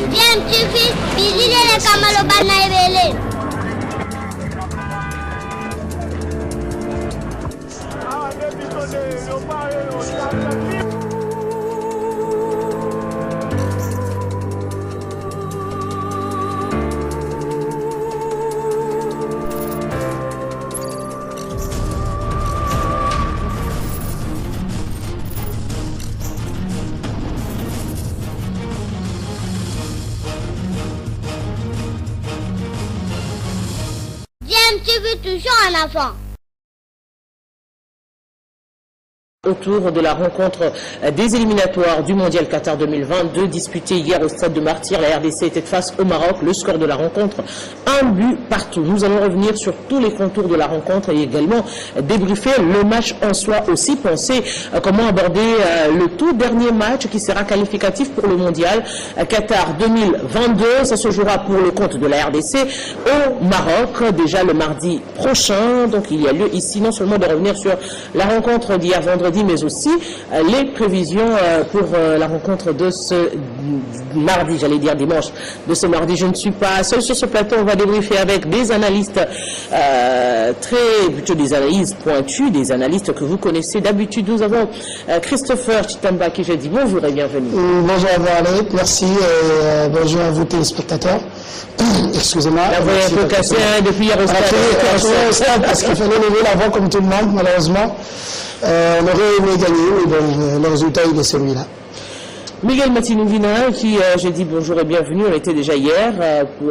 Bien, tu fais, bisous les camalobana et belé. Tu veux toujours un enfant. Autour de la rencontre des éliminatoires du Mondial Qatar 2022 disputée hier au stade de Martyrs, la RDC était face au Maroc. Le score de la rencontre, 1 but partout. Nous allons revenir sur tous les contours de la rencontre et également débriefer le match en soi aussi, penser comment aborder le tout dernier match qui sera qualificatif pour le Mondial Qatar 2022. Ça se jouera pour le compte de la RDC au Maroc, déjà le mardi prochain. Donc il y a lieu ici non seulement de revenir sur la rencontre d'hier vendredi, mais aussi les prévisions pour la rencontre de ce mardi, j'allais dire dimanche, de ce mardi. Je ne suis pas seul sur ce plateau, on va débriefer avec des analystes plutôt des analyses pointues, des analystes que vous connaissez d'habitude. Nous avons Christopher Chitamba qui je dis bonjour et bienvenue. Bonjour à vous Alec, merci, bonjour à vous téléspectateurs. Excusez-moi. La voix est un peu cassée depuis hier au stade. Parce qu'il fallait lever la voix comme tout le monde, malheureusement. On aurait aimé gagner, mais bon, le résultat il est celui-là. Miguel Matinouvina qui, j'ai dit bonjour et bienvenue, on était déjà hier,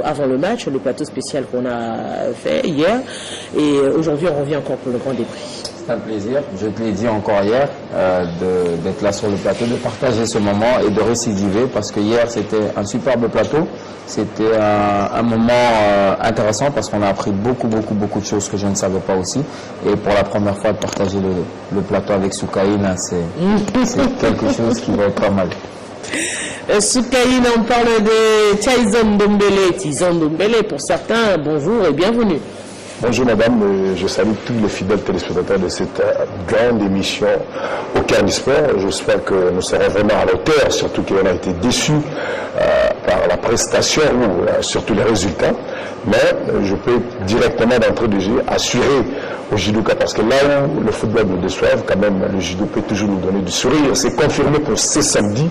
avant le match, le plateau spécial qu'on a fait hier, et aujourd'hui on revient encore pour le grand débrief. C'est un plaisir, je te l'ai dit encore hier, d'être là sur le plateau, de partager ce moment et de récidiver, parce que hier c'était un superbe plateau, c'était un moment intéressant parce qu'on a appris beaucoup de choses que je ne savais pas aussi, et pour la première fois de partager le plateau avec Soukaïna, c'est quelque chose qui va être pas mal. Soukaïna, on parle de Tyson Dombele pour certains, bonjour et bienvenue. Bonjour madame, je salue tous les fidèles téléspectateurs de cette grande émission au cœur du sport. J'espère que nous serons vraiment à la hauteur, surtout qu'on a été déçus par la prestation ou surtout les résultats. Mais je peux directement d'entrée de jeu assurer au judoka, parce que là où le football nous déçoive, quand même le judo peut toujours nous donner du sourire. C'est confirmé pour ce samedi,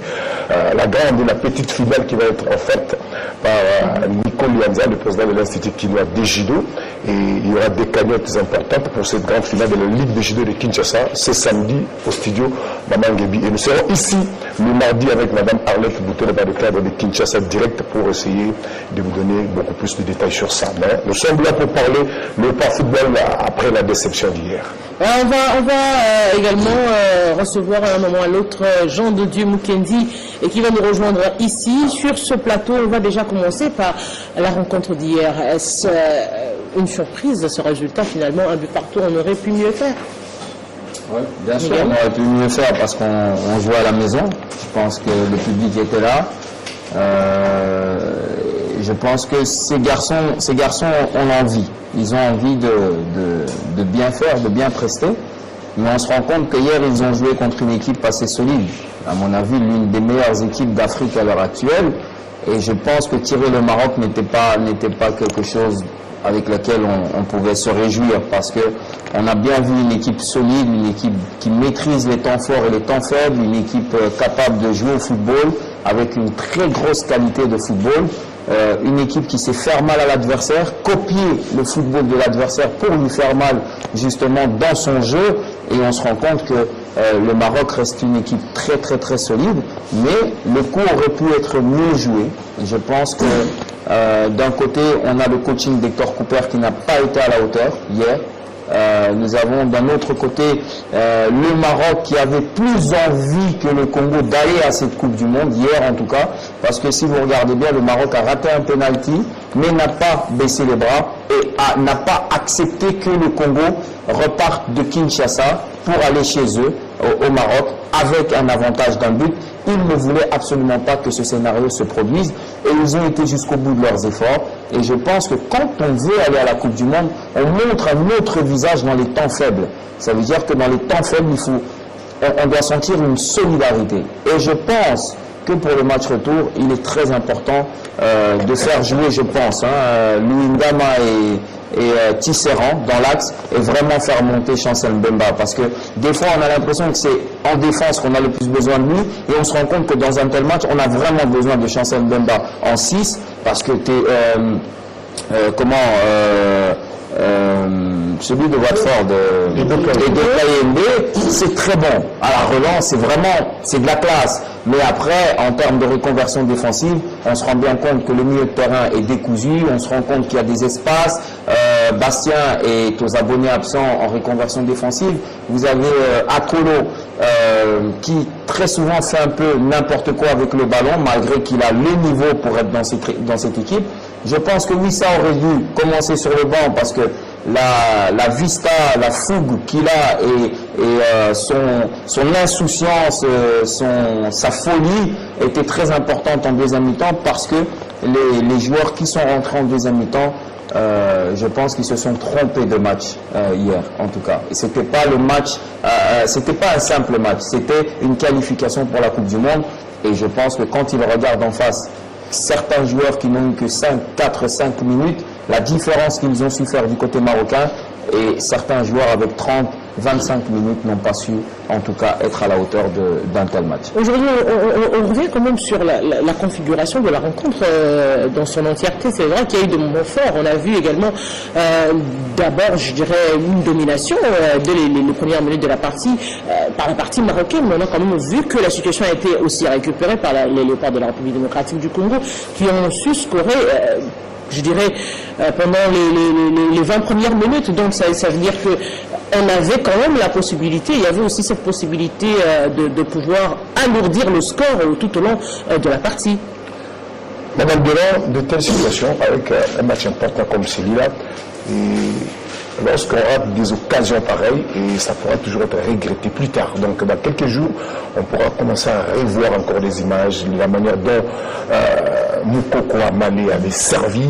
la grande et la petite finale qui va être offerte par Nico Lianza, le président de l'Institut Kinois des judo. Et il y aura des cagnottes importantes pour cette grande finale de la Ligue de judo de Kinshasa, ce samedi au studio Maman Gebi. Et nous serons ici le mardi avec Madame Arlette Boutelle dans le cadre de Kinshasa Direct pour essayer de vous donner beaucoup plus de détails sur ça. Mais nous sommes là pour parler le pas football après la déception d'hier. On va également recevoir à un moment à l'autre Jean de Dieu Mukendi et qui va nous rejoindre ici sur ce plateau. On va déjà commencer par la rencontre d'hier. Est-ce une surprise de ce résultat finalement, un but partout, on aurait pu mieux faire? Oui, bien sûr, on aurait pu mieux faire parce qu'on jouait à la maison. Je pense que le public était là. Je pense que ces garçons ont envie. Ils ont envie de bien faire, de bien prester. Mais on se rend compte qu'hier, ils ont joué contre une équipe assez solide. À mon avis, l'une des meilleures équipes d'Afrique à l'heure actuelle. Et je pense que tirer le Maroc n'était pas quelque chose avec laquelle on pouvait se réjouir, parce que on a bien vu une équipe solide, une équipe qui maîtrise les temps forts et les temps faibles, une équipe capable de jouer au football avec une très grosse qualité de football, une équipe qui sait faire mal à l'adversaire, copier le football de l'adversaire pour lui faire mal justement dans son jeu, et on se rend compte que le Maroc reste une équipe très solide, mais le coup aurait pu être mieux joué. Je pense que d'un côté, on a le coaching d'Hector Cooper qui n'a pas été à la hauteur hier. Nous avons d'un autre côté le Maroc qui avait plus envie que le Congo d'aller à cette Coupe du Monde, hier en tout cas, parce que si vous regardez bien, le Maroc a raté un penalty, mais n'a pas baissé les bras et n'a pas accepté que le Congo reparte de Kinshasa pour aller chez eux, au Maroc, avec un avantage d'un but. Ils ne voulaient absolument pas que ce scénario se produise et ils ont été jusqu'au bout de leurs efforts. Et je pense que quand on veut aller à la Coupe du Monde, on montre un autre visage dans les temps faibles. Ça veut dire que dans les temps faibles, on doit sentir une solidarité. Et je pense que pour le match retour, il est très important de faire jouer, je pense, Luindama et Tisserand dans l'axe et vraiment faire monter Chancel Mbemba, parce que des fois on a l'impression que c'est en défense qu'on a le plus besoin de lui et on se rend compte que dans un tel match on a vraiment besoin de Chancel Mbemba en 6 parce que celui de Watford et de Kayembe, c'est très bon à la relance, c'est de la classe, mais après en termes de reconversion défensive on se rend bien compte que le milieu de terrain est décousu, on se rend compte qu'il y a des espaces. Bastien est aux abonnés absents en reconversion défensive. Vous avez Akolo qui très souvent fait un peu n'importe quoi avec le ballon malgré qu'il a le niveau pour être dans cette équipe. Je pense que Wissa aurait dû commencer sur le banc parce que la vista, la fougue qu'il a et son insouciance, sa folie était très importante en deuxième mi-temps parce que les joueurs qui sont rentrés en deuxième mi-temps, je pense qu'ils se sont trompés de match hier, en tout cas. Et c'était pas le match, c'était pas un simple match, c'était une qualification pour la Coupe du Monde. Et je pense que quand ils regardent en face certains joueurs qui n'ont eu que 4, 5 minutes, la différence qu'ils ont su faire du côté marocain, et certains joueurs avec 30, 25 minutes n'ont pas su, en tout cas, être à la hauteur d'un tel match. Aujourd'hui, on revient quand même sur la configuration de la rencontre dans son entièreté. C'est vrai qu'il y a eu de moments forts. On a vu également, d'abord, je dirais, une domination dès les premières minutes de la partie, par la partie marocaine. Mais on a quand même vu que la situation a été aussi récupérée par les léopards de la République démocratique du Congo, qui ont su scorer, je dirais, pendant les 20 premières minutes. Donc ça veut dire qu'on avait quand même la possibilité, il y avait aussi cette possibilité de pouvoir alourdir le score tout au long de la partie. Madame Delors, de telles situations, avec un match important comme celui-là, lorsqu'on a des occasions pareilles, et ça pourra toujours être regretté plus tard. Donc dans quelques jours, on pourra commencer à revoir encore des images, la manière dont Moukoko Amale avait servi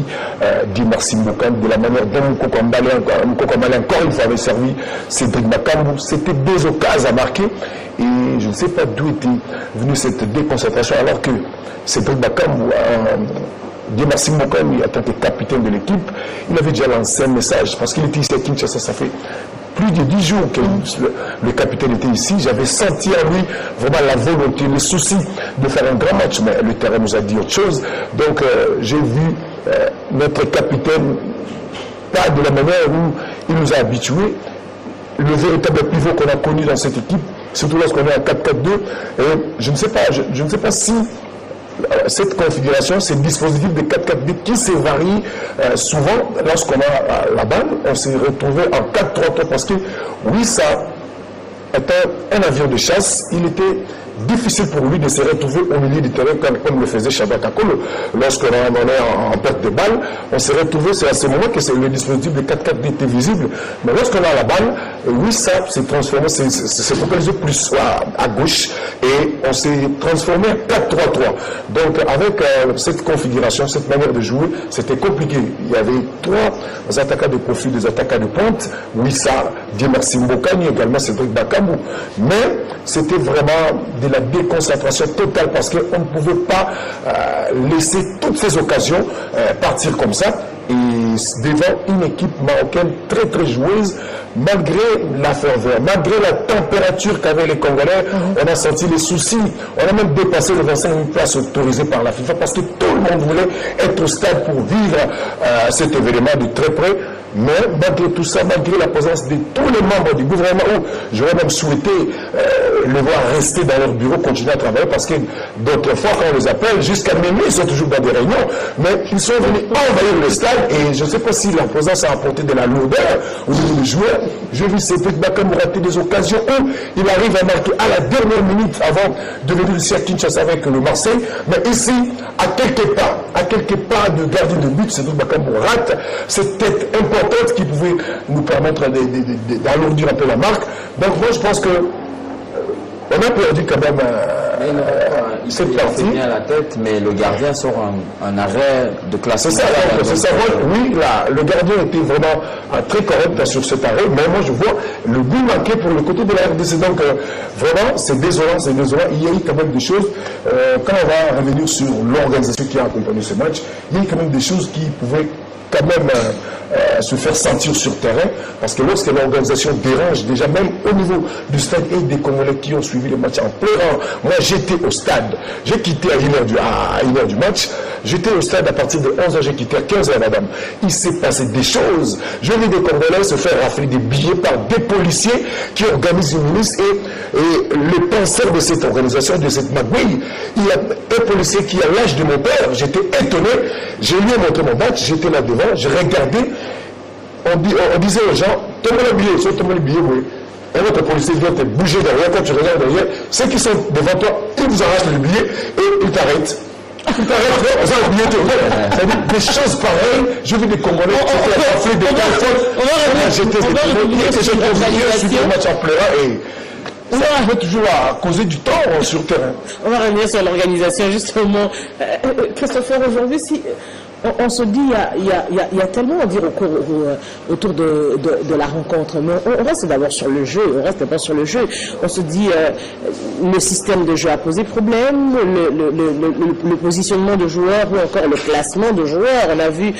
Dimarsi Mbokani, de la manière dont Moukoko Amale encore une fois avait servi Cédric Bakambu. C'était deux occasions à marquer et je ne sais pas d'où était venue cette déconcentration alors que Cédric Bakambu Dimarsi Mbokani, en tant que capitaine de l'équipe, il avait déjà lancé un message parce qu'il était ici à Kinshasa, ça fait plus de 10 jours que le capitaine était ici. J'avais senti en lui vraiment la volonté, le souci de faire un grand match, mais le terrain nous a dit autre chose. Donc j'ai vu notre capitaine, pas de la manière où il nous a habitués, le véritable pivot qu'on a connu dans cette équipe, surtout lorsqu'on est en 4-4-2. Et je ne sais pas si cette configuration, ce dispositif de 4-4-2 qui se varie souvent lorsqu'on a la balle, on s'est retrouvé en 4-3-3 parce que oui, ça étant un avion de chasse, il était difficile pour lui de se retrouver au milieu du terrain comme le faisait Shabat Akolo. Lorsqu'on est en perte de balle, on s'est retrouvé, c'est à ce moment que le dispositif de 4-4 était visible. Mais lorsqu'on a la balle, oui, ça s'est transformé, c'est focalisé plus à gauche et on s'est transformé en 4-3-3. Donc avec cette configuration, cette manière de jouer, c'était compliqué. Il y avait trois attaquants de profil, des attaquants de pointe, Wissa, Dimarsi Mbokani, également Cédric Bakambu. Mais c'était vraiment de la déconcentration totale parce qu'on ne pouvait pas laisser toutes ces occasions partir comme ça. Et devant une équipe marocaine très très joueuse, malgré la ferveur, malgré la température qu'avaient les Congolais, on a senti les soucis. On a même dépassé les 25 000 places autorisées par la FIFA parce que tout le monde voulait être au stade pour vivre cet événement de très près. Mais malgré tout ça, malgré la présence de tous les membres du gouvernement, j'aurais même souhaité les voir rester dans leur bureau, continuer à travailler, parce que d'autres fois, quand on les appelle, jusqu'à minuit, ils sont toujours dans des réunions, mais ils sont venus envahir le stade, et je ne sais pas si leur présence a apporté de la lourdeur au niveau des joueurs. J'ai vu Cédric Bakambu rater des occasions où il arrive à marquer à la dernière minute avant de venir ici à Kinshasa avec le Marseille, mais ici, à quelques pas de gardien de but, Cédric Bakambu rate cette tête importante qui pouvait nous permettre d'alourdir un peu la marque. Donc moi je pense que on a perdu quand même cette partie. bien la tête, mais le gardien sort un arrêt de classe. C'est ça, oui, là, le gardien était vraiment très correct sur cet arrêt, mais moi je vois le but manqué pour le côté de la RDC. Donc vraiment, c'est désolant. Il y a eu quand même des choses, quand on va revenir sur l'organisation qui a accompagné ce match, il y a eu quand même des choses qui pouvaient quand même se faire sentir sur terrain, parce que lorsque l'organisation dérange, déjà même au niveau du stade et des Congolais qui ont suivi le match en pleurant, moi j'étais au stade, j'ai quitté à 1h du match, j'étais au stade à partir de 11h, j'ai quitté à 15h madame, il s'est passé des choses, je vis des Congolais se faire rafler des billets par des policiers qui organisent une milice, et le penseur de cette organisation, de cette magouille, il y a un policier qui a l'âge de mon père, j'étais étonné, je lui ai montré mon badge, j'étais là devant, je regardais. On disait aux gens, tomez le billet, tomez le billet, oui. Et votre policier vient te bouger derrière, quand tu regardes derrière, ceux qui sont devant toi, ils vous arrachent le billet et ils t'arrêtent. Ils t'arrêtent, vous avez oublié tout. C'est-à-dire des choses pareilles, je vis des Congolais qui étaient raflés des téléphones. J'étais suivi le match en pleurant et ça va toujours à causer du temps sur le terrain. On va revenir sur l'organisation, justement. Christopher, aujourd'hui, si on se dit, il y a tellement à dire autour de la rencontre, mais on reste d'abord sur le jeu, on se dit, le système de jeu a posé problème, le positionnement de joueurs ou encore le classement de joueurs. On a vu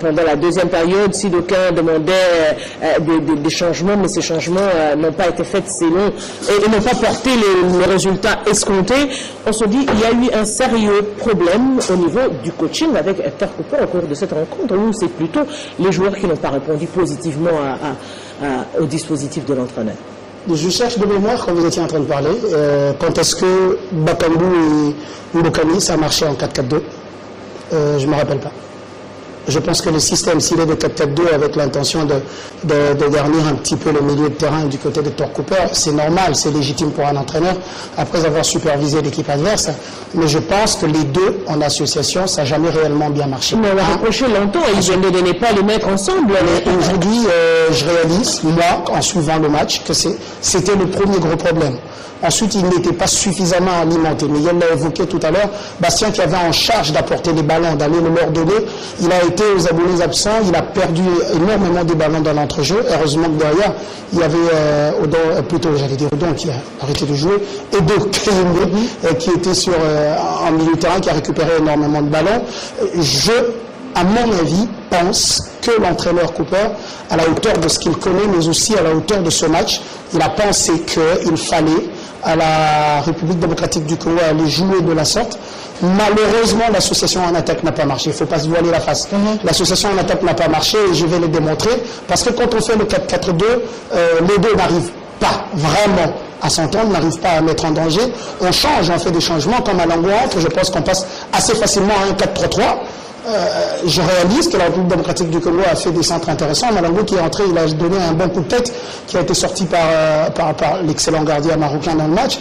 pendant la deuxième période, si d'aucuns demandaient des changements, mais ces changements n'ont pas été faits selon et n'ont pas porté les résultats escomptés. On se dit, il y a eu un sérieux problème au niveau du coaching avec Hector Cooper au cours de cette rencontre, où c'est plutôt les joueurs qui n'ont pas répondu positivement au dispositif de l'entraîneur. Je cherche de mémoire quand vous étiez en train de parler, quand est-ce que Bakambu et Mbokani, ça a marché en 4-4-2, je ne me rappelle pas. Je pense que le système, s'il est de 4-4-2 avec l'intention de garnir un petit peu le milieu de terrain du côté de Hector Cooper, c'est normal, c'est légitime pour un entraîneur, après avoir supervisé l'équipe adverse. Mais je pense que les deux, en association, ça n'a jamais réellement bien marché. Mais on l'a reproché longtemps et ils ne donnaient pas les mettre ensemble. Aujourd'hui, je réalise, moi, en suivant le match, que c'était le premier gros problème. Ensuite, il n'était pas suffisamment alimenté. Miguel l'a évoqué tout à l'heure, Bastien qui avait en charge d'apporter les ballons, d'aller le leur donner, il a été aux abonnés absents, il a perdu énormément de ballons dans l'entrejeu. Heureusement que derrière, il y avait Odon qui a arrêté de jouer, et Edo qui était en milieu de terrain, qui a récupéré énormément de ballons. À mon avis, pense que l'entraîneur Cooper, à la hauteur de ce qu'il connaît, mais aussi à la hauteur de ce match, il a pensé qu'il fallait à la République démocratique du Congo aller jouer de la sorte. Malheureusement, l'association en attaque n'a pas marché. Il ne faut pas se voiler la face. L'association en attaque n'a pas marché et je vais le démontrer. Parce que quand on fait le 4-4-2, les deux n'arrivent pas vraiment à s'entendre, n'arrivent pas à mettre en danger. On change, on fait des changements. Comme à Lango entre, je pense qu'on passe assez facilement à un 4-3-3. Je réalise que la République démocratique du Congo a fait des centres intéressants. Malango qui est entré, il a donné un bon coup de tête qui a été sorti par l'excellent gardien marocain dans le match.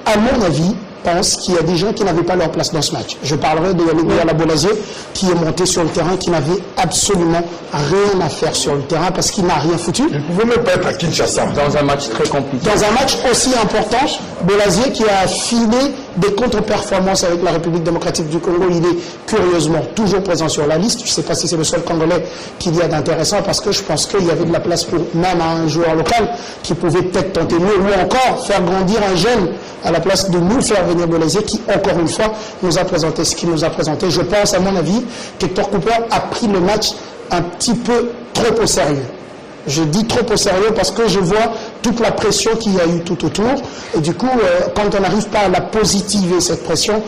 À mon avis, pense qu'il y a des gens qui n'avaient pas leur place dans ce match. Je parlerai de Yannick Boulazier qui est monté sur le terrain, qui n'avait absolument rien à faire sur le terrain parce qu'il n'a rien foutu. Il ne pouvait même pas être à Kinshasa. Dans un match très compliqué. Dans un match aussi important, Boulazier qui a filé des contre-performances avec la République démocratique du Congo, il est curieusement toujours présent sur la liste. Je ne sais pas si c'est le seul Congolais qu'il y a d'intéressant parce que je pense qu'il y avait de la place pour même un joueur local qui pouvait peut-être tenter mieux ou encore faire grandir un jeune à la place de nous faire venir Boulazier qui, encore une fois, nous a présenté ce qu'il nous a présenté. Je pense, à mon avis, qu'Hector Cooper a pris le match un petit peu trop au sérieux. Je dis trop au sérieux parce que je vois toute la pression qu'il y a eu tout autour. Et du coup, quand on n'arrive pas à la positiver, cette pression,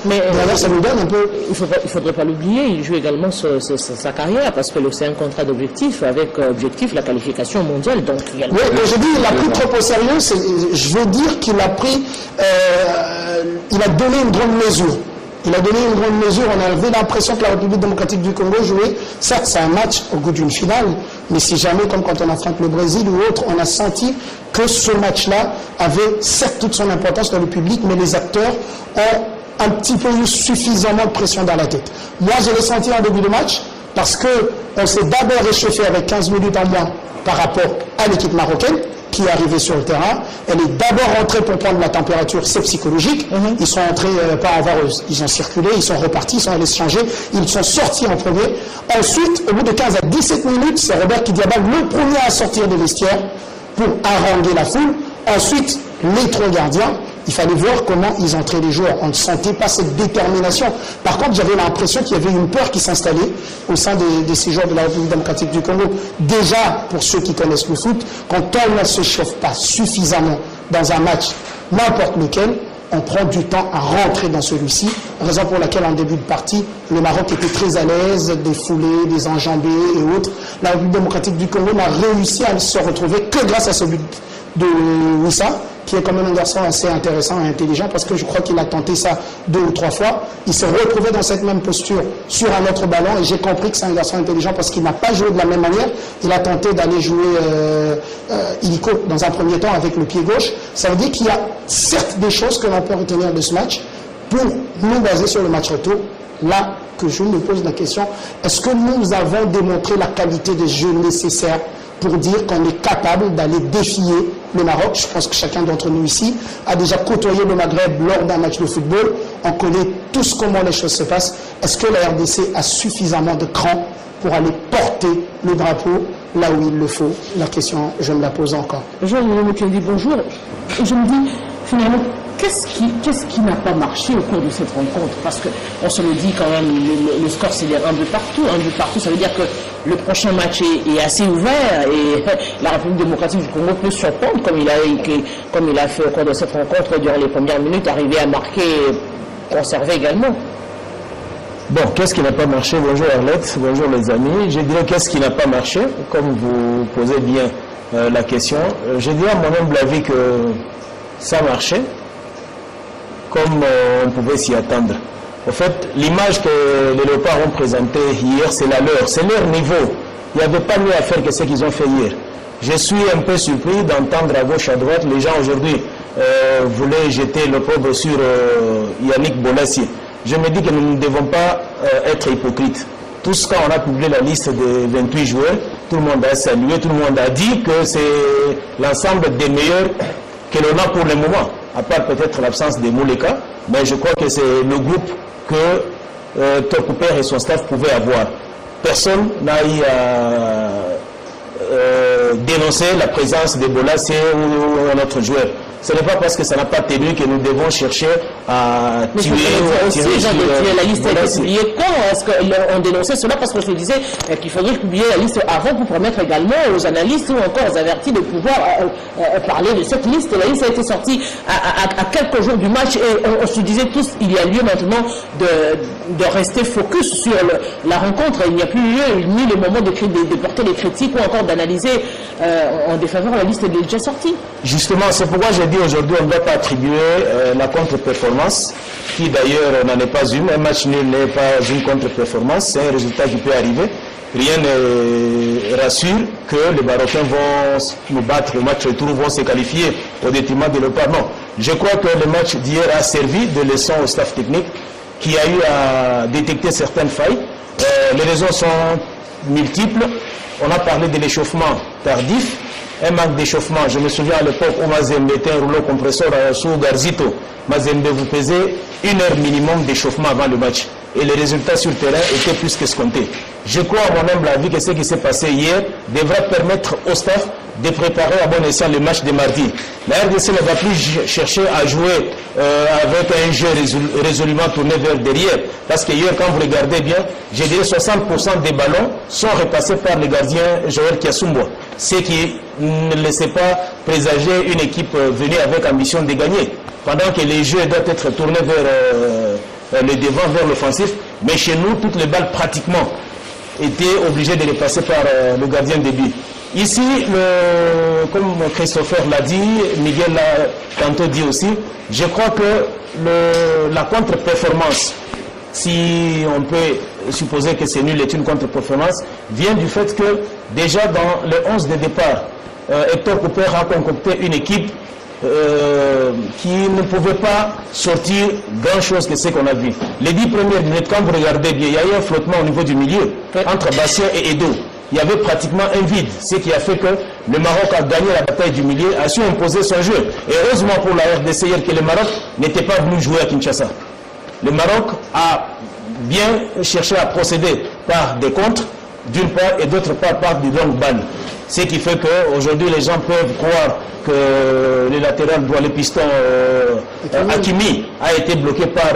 ça nous donne un peu... Il ne faudrait pas l'oublier, il joue également sa carrière parce que c'est un contrat d'objectif avec objectif la qualification mondiale. Donc, oui, mais je dis il a pris trop au sérieux. Je veux dire qu'il a pris... il a donné une grande mesure. Il a donné une grande mesure, on avait l'impression que la République démocratique du Congo jouait, certes c'est un match au goût d'une finale, mais si jamais, comme quand on affronte le Brésil ou autre, on a senti que ce match-là avait certes toute son importance dans le public, mais les acteurs ont un petit peu eu suffisamment de pression dans la tête. Moi je l'ai senti en début de match, parce qu'on s'est d'abord réchauffé avec 15 minutes en moins par rapport à l'équipe marocaine, qui est arrivée sur le terrain. Elle est d'abord rentrée pour prendre la température, c'est psychologique. Ils sont entrés pas en vareuse. Ils ont circulé, ils sont repartis, ils sont allés se changer. Ils sont sortis en premier. Ensuite, au bout de 15 à 17 minutes, c'est Robert Kidiaba le premier à sortir des vestiaires pour haranguer la foule. Ensuite, les trois gardiens, il fallait voir comment ils entraient les joueurs. On ne sentait pas cette détermination. Par contre, j'avais l'impression qu'il y avait une peur qui s'installait au sein des ces joueurs de la République démocratique du Congo. Déjà, pour ceux qui connaissent le foot, quand on ne se chauffe pas suffisamment dans un match, n'importe lequel, on prend du temps à rentrer dans celui-ci, raison pour laquelle en début de partie, le Maroc était très à l'aise, des foulées, des enjambées et autres. La République démocratique du Congo n'a réussi à se retrouver que grâce à ce but de Wissa, qui est quand même un garçon assez intéressant et intelligent, parce que je crois qu'il a tenté ça 2 ou 3 fois. Il s'est retrouvé dans cette même posture sur un autre ballon, et j'ai compris que c'est un garçon intelligent parce qu'il n'a pas joué de la même manière. Il a tenté d'aller jouer illico dans un premier temps avec le pied gauche. Ça veut dire qu'il y a certes des choses que l'on peut retenir de ce match pour nous baser sur le match retour. Là que je me pose la question, est-ce que nous avons démontré la qualité des jeux nécessaires pour dire qu'on est capable d'aller défier le Maroc? Je pense que chacun d'entre nous ici a déjà côtoyé le Maghreb lors d'un match de football. On connaît tous comment les choses se passent. Est-ce que la RDC a suffisamment de cran pour aller porter le drapeau là où il le faut? La question, je me la pose encore. Jean-Louis dit bonjour. Je me dis, finalement, qu'est-ce qui n'a pas marché au cours de cette rencontre? Parce qu'on se le dit quand même, le score c'est un but partout. Un but partout, ça veut dire que le prochain match est assez ouvert et la République démocratique du Congo peut surprendre comme il a fait au cours de cette rencontre durant les premières minutes, arriver à marquer, conserver également. Bon, qu'est-ce qui n'a pas marché? Bonjour Arlette, bonjour les amis. Je dirais qu'est-ce qui n'a pas marché, comme vous posez bien la question. Je dirais à mon humble avis que ça marchait comme on pouvait s'y attendre. En fait, l'image que les Léopards ont présentée hier, c'est la leur, c'est leur niveau. Il n'y avait pas mieux à faire que ce qu'ils ont fait hier. Je suis un peu surpris d'entendre à gauche, à droite, les gens aujourd'hui voulaient jeter l'opprobre sur Yannick Bolasie. Je me dis que nous ne devons pas être hypocrites. Tous, quand on a publié la liste des 28 joueurs, tout le monde a salué, tout le monde a dit que c'est l'ensemble des meilleurs que l'on a pour le moment, à part peut-être l'absence des Mouleka, mais je crois que c'est le groupe que Tokouper et son staff pouvaient avoir. Personne n'a eu à dénoncer la présence de Bolasie ou un autre joueur. Ce n'est pas parce que ça n'a pas tenu que nous devons chercher à tuer ou à tirer sur la liste a été publiée quand est-ce qu'on dénonçait cela? Parce que je disais qu'il faudrait publier la liste avant pour permettre également aux analystes ou encore aux avertis de pouvoir parler de cette liste. La liste a été sortie à quelques jours du match et on se disait tous il y a lieu maintenant de rester focus sur la rencontre. Il n'y a plus lieu ni le moment de porter des critiques ou encore d'analyser en défaveur. La liste est déjà sortie. Justement, c'est pourquoi j'ai dit aujourd'hui on ne doit pas attribuer la contre-performance, qui d'ailleurs n'en est pas une. Un match nul n'est pas une contre-performance, c'est un résultat qui peut arriver. Rien ne rassure que les Marocains vont nous battre au match retour, vont se qualifier au détriment de l'Europe. Non, je crois que le match d'hier a servi de leçon au staff technique qui a eu à détecter certaines failles. Les raisons sont multiples. On a parlé de l'échauffement tardif. Un manque d'échauffement. Je me souviens à l'époque où Mazembe était un rouleau compresseur sous Garzito. Mazembe vous pesait 1 heure minimum d'échauffement avant le match. Et les résultats sur le terrain étaient plus qu'escomptés. Je crois à mon humble avis que ce qui s'est passé hier devra permettre au staff de préparer à bon escient le match de mardi. La RDC ne va plus chercher à jouer avec un jeu résolument tourné vers derrière. Parce que hier, quand vous regardez bien, je dirais 60% des ballons sont repassés par le gardien Joël Kiasumbo. Ce qui ne laissait pas présager une équipe venue avec ambition de gagner. Pendant que les jeux doivent être tournés vers le devant, vers l'offensif. Mais chez nous, toutes les balles pratiquement étaient obligées de les passer par le gardien de but. Ici, comme Christopher l'a dit, Miguel l'a tantôt dit aussi, je crois que la contre-performance, si on peut supposer que c'est nul est une contre-performance, vient du fait que déjà dans le 11 de départ, Hector Cooper a concocté une équipe qui ne pouvait pas sortir grand-chose que ce qu'on a vu. Les 10 premières minutes, quand vous regardez bien, il y a eu un flottement au niveau du milieu, entre Bastien et Edo. il y avait pratiquement un vide. Ce qui a fait que le Maroc a gagné la bataille du milieu, a su imposer son jeu. Et heureusement pour la RDC hier que le Maroc n'était pas venu jouer à Kinshasa. Le Maroc a bien cherché à procéder par des contres, d'une part, et d'autre part par du long ban. Ce qui fait qu'aujourd'hui, les gens peuvent croire que le latéral doit les pistons Hakimi a été bloqué par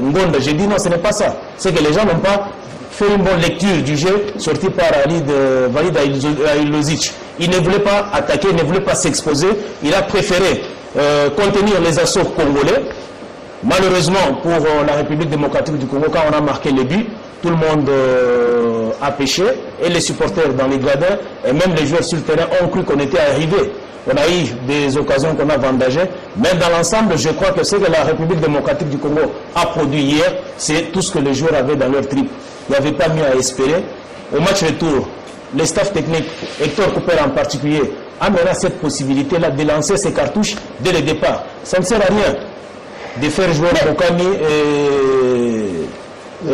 Ngonda. J'ai dit non, ce n'est pas ça. C'est que les gens n'ont pas fait une bonne lecture du jeu sorti par Walid Aïlozic. Il ne voulait pas attaquer, il ne voulait pas s'exposer. Il a préféré contenir les assauts congolais. Malheureusement, pour la République démocratique du Congo, quand on a marqué le but, tout le monde a péché, et les supporters dans les gradins, et même les joueurs sur le terrain ont cru qu'on était arrivé. On a eu des occasions qu'on a vendagées, mais dans l'ensemble, je crois que ce que la République démocratique du Congo a produit hier, c'est tout ce que les joueurs avaient dans leur trip. Il n'y avait pas mieux à espérer. Au match retour, les staffs techniques, Hector Cooper en particulier, a mené cette possibilité-là de lancer ses cartouches dès le départ. Ça ne sert à rien de faire jouer Bokani et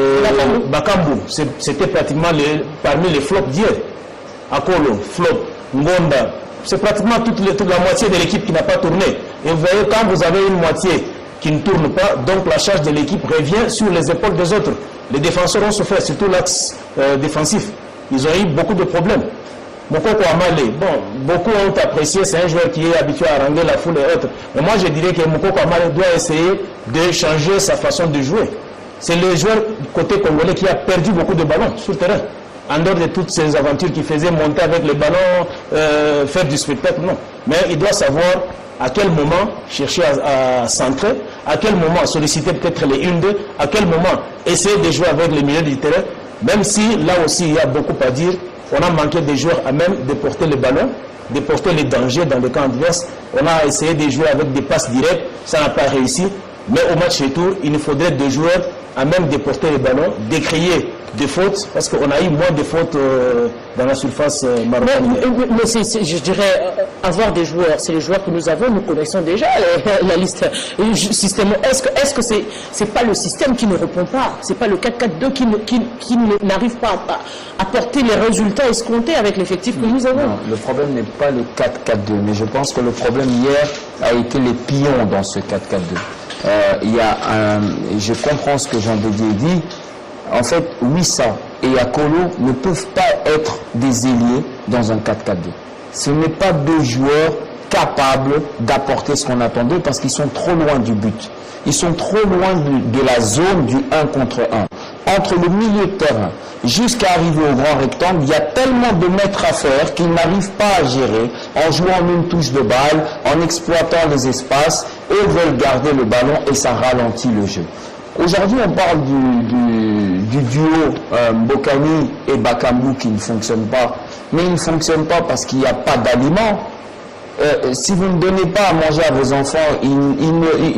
Bakambu. C'était pratiquement parmi les flops d'hier. Akolo, flop, Ngonda. C'est pratiquement toute la moitié de l'équipe qui n'a pas tourné. Et vous voyez, quand vous avez une moitié qui ne tourne pas, donc la charge de l'équipe revient sur les épaules des autres. Les défenseurs ont souffert, surtout l'axe défensif. Ils ont eu beaucoup de problèmes. Mokoko Amale, bon, beaucoup ont apprécié, c'est un joueur qui est habitué à ranger la foule et autres. Mais moi je dirais que Mokoko Amale doit essayer de changer sa façon de jouer. C'est le joueur côté congolais qui a perdu beaucoup de ballons sur le terrain. En dehors de toutes ces aventures qu'il faisait, monter avec les ballons, faire du spectacle, non. Mais il doit savoir à quel moment chercher à centrer, à quel moment solliciter peut-être les 1-2, à quel moment essayer de jouer avec les milieux du terrain, même si là aussi il y a beaucoup à dire. On a manqué des joueurs à même de porter le ballon, de porter les dangers dans le camp adverse. On a essayé de jouer avec des passes directes, ça n'a pas réussi. Mais au match retour, il nous faudrait des joueurs à même de porter le ballon, de créer des fautes, parce qu'on a eu moins de fautes dans la surface marocaine. Mais je dirais, avoir des joueurs, c'est les joueurs que nous avons, nous connaissons déjà la liste. Est-ce que c'est pas le système qui ne répond pas? C'est pas le 4-4-2 qui n'arrive pas à porter les résultats escomptés avec l'effectif que nous avons? Non, le problème n'est pas le 4-4-2, mais je pense que le problème hier a été les pions dans ce 4-4-2. Je comprends ce que Jean Dédier dit. En fait, Wissa et Akolo ne peuvent pas être des ailiers dans un 4-4-2. Ce n'est pas deux joueurs capables d'apporter ce qu'on attendait parce qu'ils sont trop loin du but. Ils sont trop loin de la zone du 1 contre 1. Entre le milieu de terrain jusqu'à arriver au grand rectangle, il y a tellement de mètres à faire qu'ils n'arrivent pas à gérer en jouant une touche de balle, en exploitant les espaces, et veulent garder le ballon et ça ralentit le jeu. Aujourd'hui, on parle du duo Mbokani et Bakambu qui ne fonctionne pas. Mais il ne fonctionne pas parce qu'il n'y a pas d'aliments. Si vous ne donnez pas à manger à vos enfants,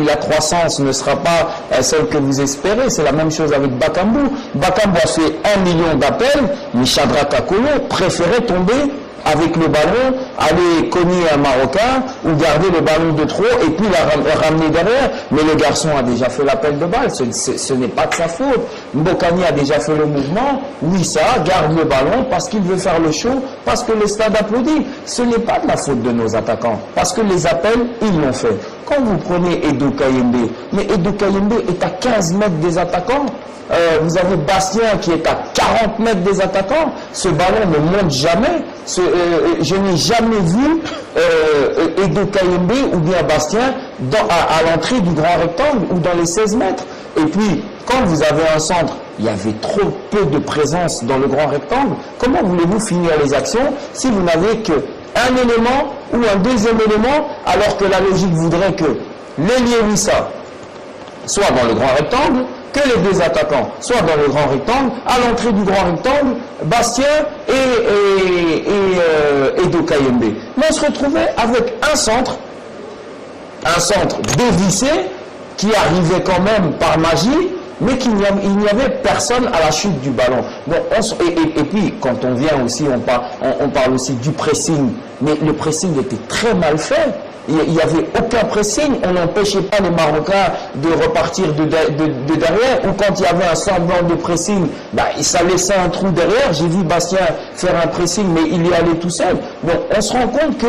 la croissance ne sera pas celle que vous espérez. C'est la même chose avec Bakambu. Bakambu a fait 1 million d'appels, mais Shadrack Akolo préférait tomber avec le ballon, aller cogner un Marocain ou garder le ballon de trop et puis la ramener derrière. Mais le garçon a déjà fait l'appel de balle, ce n'est pas de sa faute. Mbokani a déjà fait le mouvement, Wissa garde le ballon parce qu'il veut faire le show, parce que le stade applaudit. Ce n'est pas de la faute de nos attaquants, parce que les appels, ils l'ont fait. Quand vous prenez Edo Kayembe, mais Edo Kayembe est à 15 mètres des attaquants. Vous avez Bastien qui est à 40 mètres des attaquants. Ce ballon ne monte jamais. Je n'ai jamais vu Edo Kayembe ou bien Bastien à l'entrée du grand rectangle ou dans les 16 mètres. Et puis, quand vous avez un centre, il y avait trop peu de présence dans le grand rectangle. Comment voulez-vous finir les actions si vous n'avez qu'un élément ou un deuxième élément, alors que la logique voudrait que l'ailier Wissa soit dans le grand rectangle, que les deux attaquants soient dans le grand rectangle, à l'entrée du grand rectangle, Bastien et Edo Kayembe. Mais on se retrouvait avec un centre dévissé, qui arrivait quand même par magie, mais il n'y avait personne à la chute du ballon. Bon, et puis, quand on vient aussi, on parle aussi du pressing, mais le pressing était très mal fait. il n'y avait aucun pressing, on n'empêchait pas les Marocains de repartir de derrière, ou quand il y avait un semblant de pressing, ça laissait un trou derrière. J'ai vu Bastien faire un pressing, mais il y allait tout seul. Donc on se rend compte que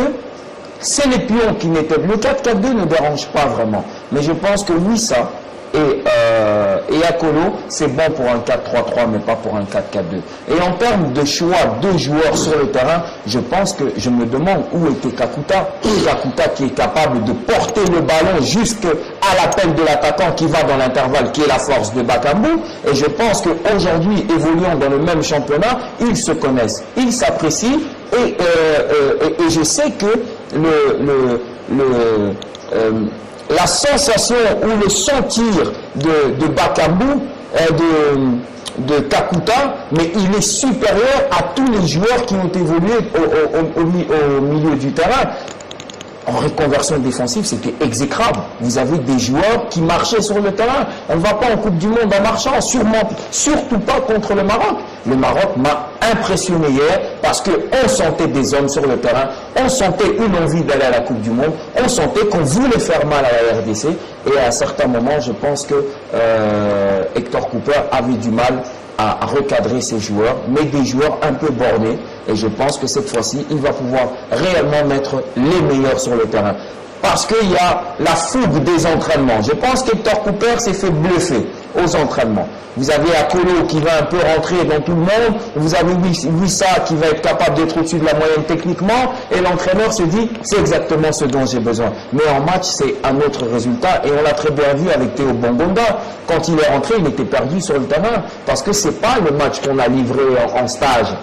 c'est les pions qui n'étaient... Le 4-4-2 ne dérange pas vraiment, mais je pense que Wissa et Akolo, c'est bon pour un 4-3-3, mais pas pour un 4-4-2. Et en termes de choix de joueurs sur le terrain, je pense que je me demande où était Kakuta. Kakuta qui est capable de porter le ballon jusqu'à l'appel de l'attaquant qui va dans l'intervalle, qui est la force de Bakambu. Et je pense qu'aujourd'hui, évoluant dans le même championnat, ils se connaissent, ils s'apprécient. Et je sais que la sensation ou le sentir de Bakambu, de Kakuta, mais il est supérieur à tous les joueurs qui ont évolué au milieu du terrain. En reconversion défensive, c'était exécrable. Vous avez des joueurs qui marchaient sur le terrain. On ne va pas en Coupe du Monde en marchant, surtout pas contre le Maroc. Le Maroc m'a impressionné hier parce qu'on sentait des hommes sur le terrain, on sentait une envie d'aller à la Coupe du Monde, on sentait qu'on voulait faire mal à la RDC. Et à un certain moment, je pense que Hector Cooper avait du mal à recadrer ses joueurs, mais des joueurs un peu bornés. Et je pense que cette fois-ci, il va pouvoir réellement mettre les meilleurs sur le terrain. Parce qu'il y a la fougue des entraînements. Je pense qu'Hector Cooper s'est fait bluffer aux entraînements. Vous avez Akolo qui va un peu rentrer dans tout le monde, vous avez Wissa qui va être capable d'être au-dessus de la moyenne techniquement, et l'entraîneur se dit, c'est exactement ce dont j'ai besoin. Mais en match, c'est un autre résultat, et on l'a très bien vu avec Théo Bongonda. Quand il est rentré, il était perdu sur le terrain, parce que c'est pas le match qu'on a livré en stage.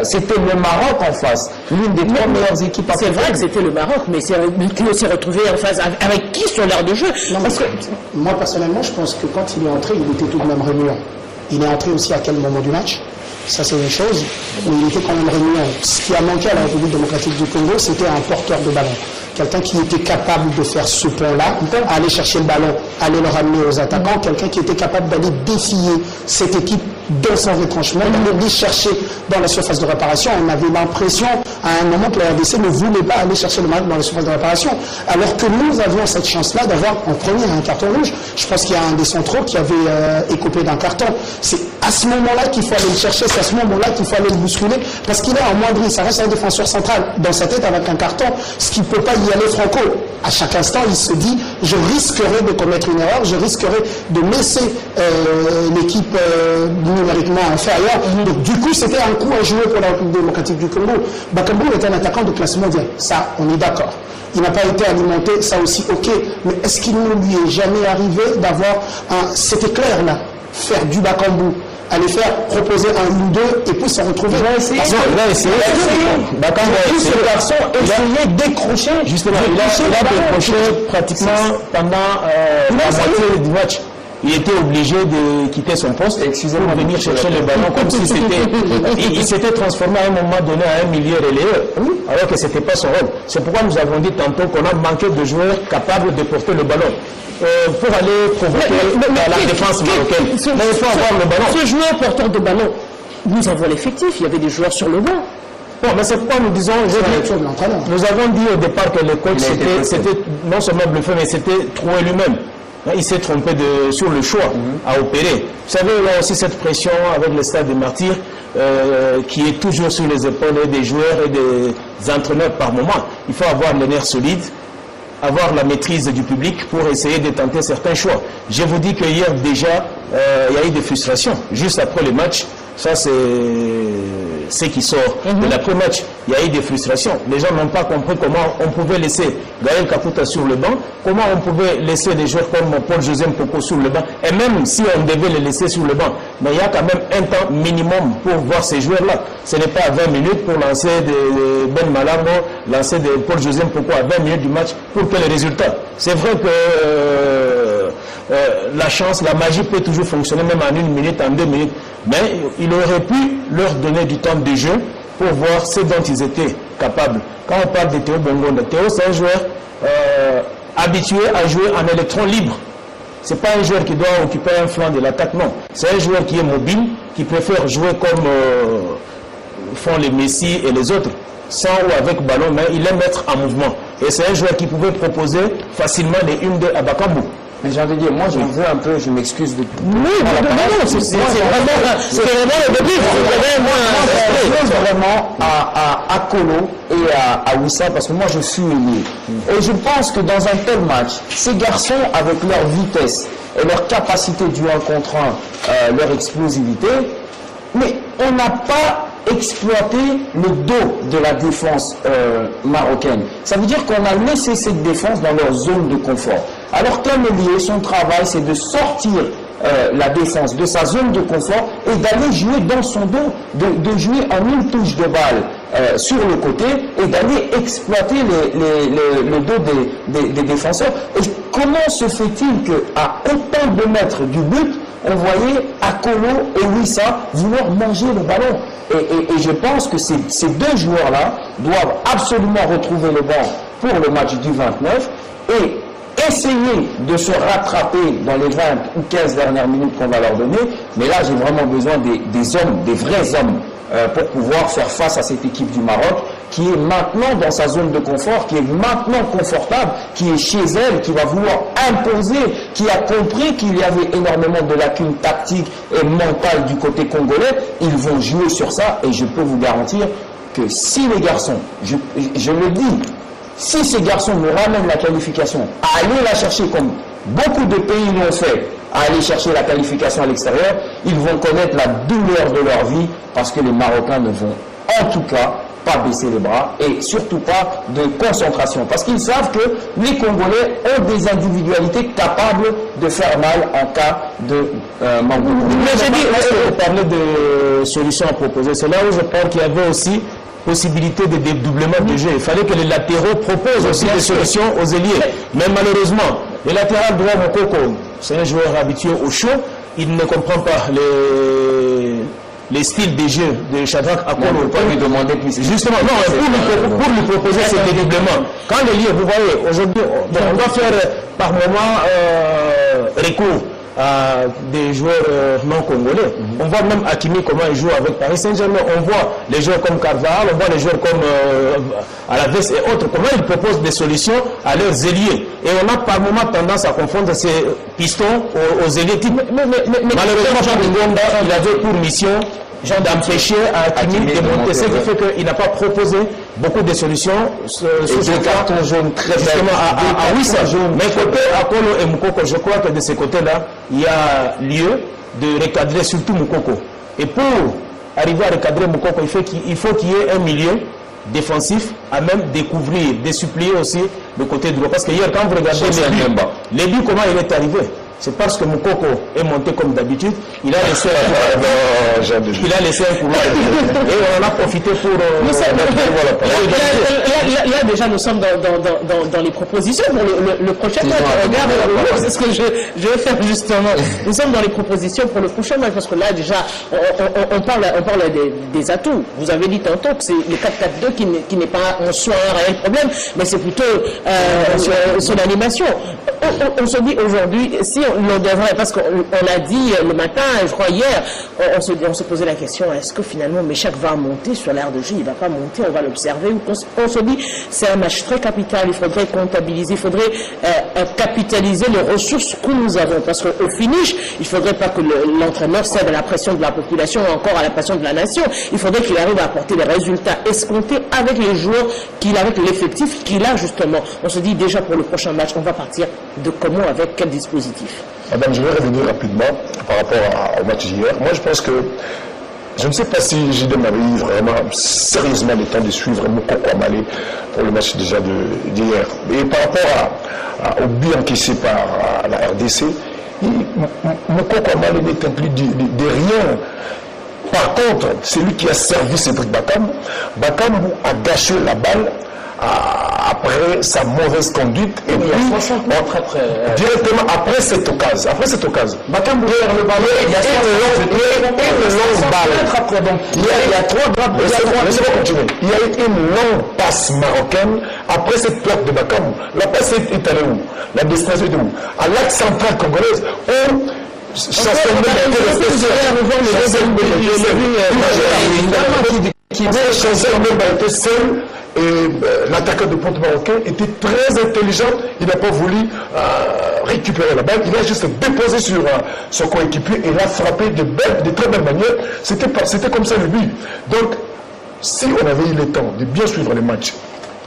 C'était le Maroc en face, l'une des trois meilleures équipes. C'est vrai que c'était le Maroc, mais qui s'est retrouvé en face avec qui sur l'air de jeu? Parce que moi, personnellement, je pense que quand il est entré, il était tout de même remuant. Il est entré aussi à quel moment du match? Ça, c'est une chose. Mais il était quand même remuant. Ce qui a manqué à la République démocratique du Congo, c'était un porteur de ballon. Quelqu'un qui était capable de faire ce pont-là, aller chercher le ballon, aller le ramener aux attaquants, quelqu'un qui était capable d'aller défier cette équipe dans son retranchement, d'aller les chercher dans la surface de réparation. On avait l'impression à un moment que la RDC ne voulait pas aller chercher le ballon dans la surface de réparation, alors que nous avions cette chance-là d'avoir en premier un carton rouge. Je pense qu'il y a un des centraux qui avait écopé d'un carton. C'est à ce moment-là qu'il faut aller le chercher, c'est à ce moment-là qu'il faut aller le bousculer, parce qu'il est en moindrie, ça reste un défenseur central dans sa tête avec un carton, ce qui ne peut pas y aller franco. À chaque instant, il se dit, je risquerais de commettre une erreur, je risquerais de laisser l'équipe numériquement inférieure. Donc du coup, c'était un coup à jouer pour la République démocratique du Congo. Bakambu est un attaquant de classe mondiale, ça, on est d'accord. Il n'a pas été alimenté, ça aussi, ok. Mais est-ce qu'il ne lui est jamais arrivé d'avoir un... C'était clair là, faire du Bakambu, aller faire proposer un ou deux et puis se retrouver. Il a essayé. Bakambu a essayé. Ce garçon essayait de décrocher. Justement, il a décroché pratiquement pendant la moitié du match. Il était obligé de quitter son poste et pour venir chercher le ballon comme si c'était... Il s'était transformé à un moment donné à un milieu relayeur, alors que ce n'était pas son rôle. C'est pourquoi nous avons dit tantôt qu'on a manqué de joueurs capables de porter le ballon. Pour aller provoquer la défense marocaine. Mais il faut avoir le ballon. Ce joueur porteur de ballon, nous avons l'effectif, il y avait des joueurs sur le banc. Bon, mais c'est pourquoi nous disons, nous avons dit au départ que le coach c'était non seulement bluffé, mais c'était troué lui-même. Il s'est trompé sur le choix à opérer. Vous savez, il y a aussi cette pression avec le stade des Martyrs qui est toujours sur les épaules des joueurs et des entraîneurs par moment. Il faut avoir le nerf solide, avoir la maîtrise du public pour essayer de tenter certains choix. Je vous dis que hier déjà, il y a eu des frustrations. Juste après le match, ça c'est ce qui sort de l'après-match. Il y a eu des frustrations. Les gens n'ont pas compris comment on pouvait laisser Gaël Kakuta sur le banc, comment on pouvait laisser des joueurs comme Paul-José Mpoko sur le banc, et même si on devait les laisser sur le banc. Mais il y a quand même un temps minimum pour voir ces joueurs-là. Ce n'est pas à 20 minutes pour lancer de Ben Malango, lancer de Paul-José Mpoko à 20 minutes du match pour que les résultats. C'est vrai que la chance, la magie peut toujours fonctionner même en 1 minute, en 2 minutes. Mais il aurait pu leur donner du temps de jeu pour voir ce dont ils étaient capables. Quand on parle de Théo Bongonda, Théo c'est un joueur habitué à jouer en électron libre. Ce n'est pas un joueur qui doit occuper un flanc de l'attaque, non. C'est un joueur qui est mobile, qui préfère jouer comme font les Messi et les autres, sans ou avec ballon, mais il aime être en mouvement. Et c'est un joueur qui pouvait proposer facilement des 1-2 à Bakambu. Mais j'ai envie de dire, moi je veux un peu, je m'excuse de... Oui, c'est vraiment le début. Je pense vraiment à Kolo et à Wissa, parce que moi je suis lié. Et je pense que dans un tel match, ces garçons, avec leur vitesse et leur capacité du 1 contre 1, leur explosivité, mais on n'a pas exploité le dos de la défense marocaine. Ça veut dire qu'on a laissé cette défense dans leur zone de confort. Alors qu'un ailier, son travail, c'est de sortir la défense de sa zone de confort et d'aller jouer dans son dos, de jouer en une touche de balle sur le côté et d'aller exploiter le dos des défenseurs. Et comment se fait-il qu'à autant de mètres du but, on voyait Akolo et Wissa vouloir manger le ballon? Et je pense que ces deux joueurs-là doivent absolument retrouver le banc pour le match du 29 et essayer de se rattraper dans les 20 ou 15 dernières minutes qu'on va leur donner. Mais là, j'ai vraiment besoin des hommes, des vrais hommes, pour pouvoir faire face à cette équipe du Maroc qui est maintenant dans sa zone de confort, qui est maintenant confortable, qui est chez elle, qui va vouloir imposer, qui a compris qu'il y avait énormément de lacunes tactiques et mentales du côté congolais. Ils vont jouer sur ça et je peux vous garantir que si les garçons, je le dis, si ces garçons nous ramènent la qualification, à aller la chercher comme beaucoup de pays l'ont fait, à aller chercher la qualification à l'extérieur, ils vont connaître la douleur de leur vie parce que les Marocains ne vont en tout cas pas baisser les bras et surtout pas de concentration. Parce qu'ils savent que les Congolais ont des individualités capables de faire mal en cas de manque de moyens. Mais j'ai dit, lorsque vous parlez de solutions à proposer, c'est là où je pense qu'il y avait aussi possibilité de dédoublement de jeu. Il fallait que les latéraux proposent aussi des solutions aux ailiers. Mais malheureusement, le latéral droit Mokoko, c'est un joueur habitué au chaud, il ne comprend pas les styles de jeu de Shadrack Akolo. On ne peut pas lui demander plus. Justement, non, pour lui proposer ces dédoublements. Quand l'ailier, vous voyez, aujourd'hui, on doit faire par moment recours à des joueurs non congolais. On voit même Hakimi comment il joue avec Paris Saint-Germain. On voit les joueurs comme Carvajal, on voit les joueurs comme Alaves et autres. Comment ils proposent des solutions à leurs ailiers. Et on a par moment tendance à confondre ces pistons aux ailiers. Malheureusement, Jean Ngonda, il avait pour mission d'empêcher Hakimi de monter, ce qui fait qu'il n'a pas proposé beaucoup de solutions sur ce carton jaune très justement à Wissa. Mais côté Akolo et Moukoko, je crois que de ce côté-là, il y a lieu de recadrer surtout Moukoko. Et pour arriver à recadrer Moukoko, il faut qu'il y ait un milieu défensif à même découvrir, de supplier aussi le côté droit. Parce que hier, quand vous regardez les buts, comment il est arrivé? C'est parce que Moukoko est monté comme d'habitude, il a laissé un couloir. Et on en a profité pour... Là, déjà, nous sommes dans les propositions pour le prochain match. Regarde, c'est ce que je vais faire justement. Nous sommes dans les propositions pour le prochain match, parce que là, déjà, on parle des atouts. Vous avez dit tantôt que c'est le 4-4-2 qui n'est pas en soi un réel problème, mais c'est plutôt son animation. On se dit aujourd'hui, si on devrait, parce qu'on a dit le matin, je crois hier, on se posait la question, est-ce que finalement Méchac va monter sur l'aire de jeu? Il ne va pas monter, on va l'observer. On se dit, c'est un match très capital, il faudrait comptabiliser, il faudrait capitaliser les ressources que nous avons, parce qu'au finish, il ne faudrait pas que l'entraîneur cède à la pression de la population ou encore à la pression de la nation. Il faudrait qu'il arrive à apporter les résultats escomptés avec les joueurs avec l'effectif qu'il a justement. On se dit déjà pour le prochain match, on va partir de comment, avec quel dispositif? Madame, je vais revenir rapidement par rapport au match d'hier. Moi, je pense que, je ne sais pas si JDM avait eu vraiment sérieusement le temps de suivre Moukoko Amalé pour le match déjà d'hier. Et par rapport au but encaissé par la RDC, Moukoko Amalé n'était plus de rien. Par contre, c'est lui qui a servi Cédric Bakambu. Bakambu a gâché la balle après sa mauvaise conduite et puis directement après cette occasion. Bakambu gère le ballon, il y a une longue balle. Il y a trois droites. Il y a eu une longue passe marocaine après cette plaque de Bakambu. La passe est allée où? La destination est où? À l'axe central congolaise où Et l'attaquant de pointe marocain était très intelligent. Il n'a pas voulu récupérer la balle. Il a juste déposé sur son coéquipier et l'a frappé de très belle manière. C'était comme ça le but. Donc, si on avait eu le temps de bien suivre les matchs,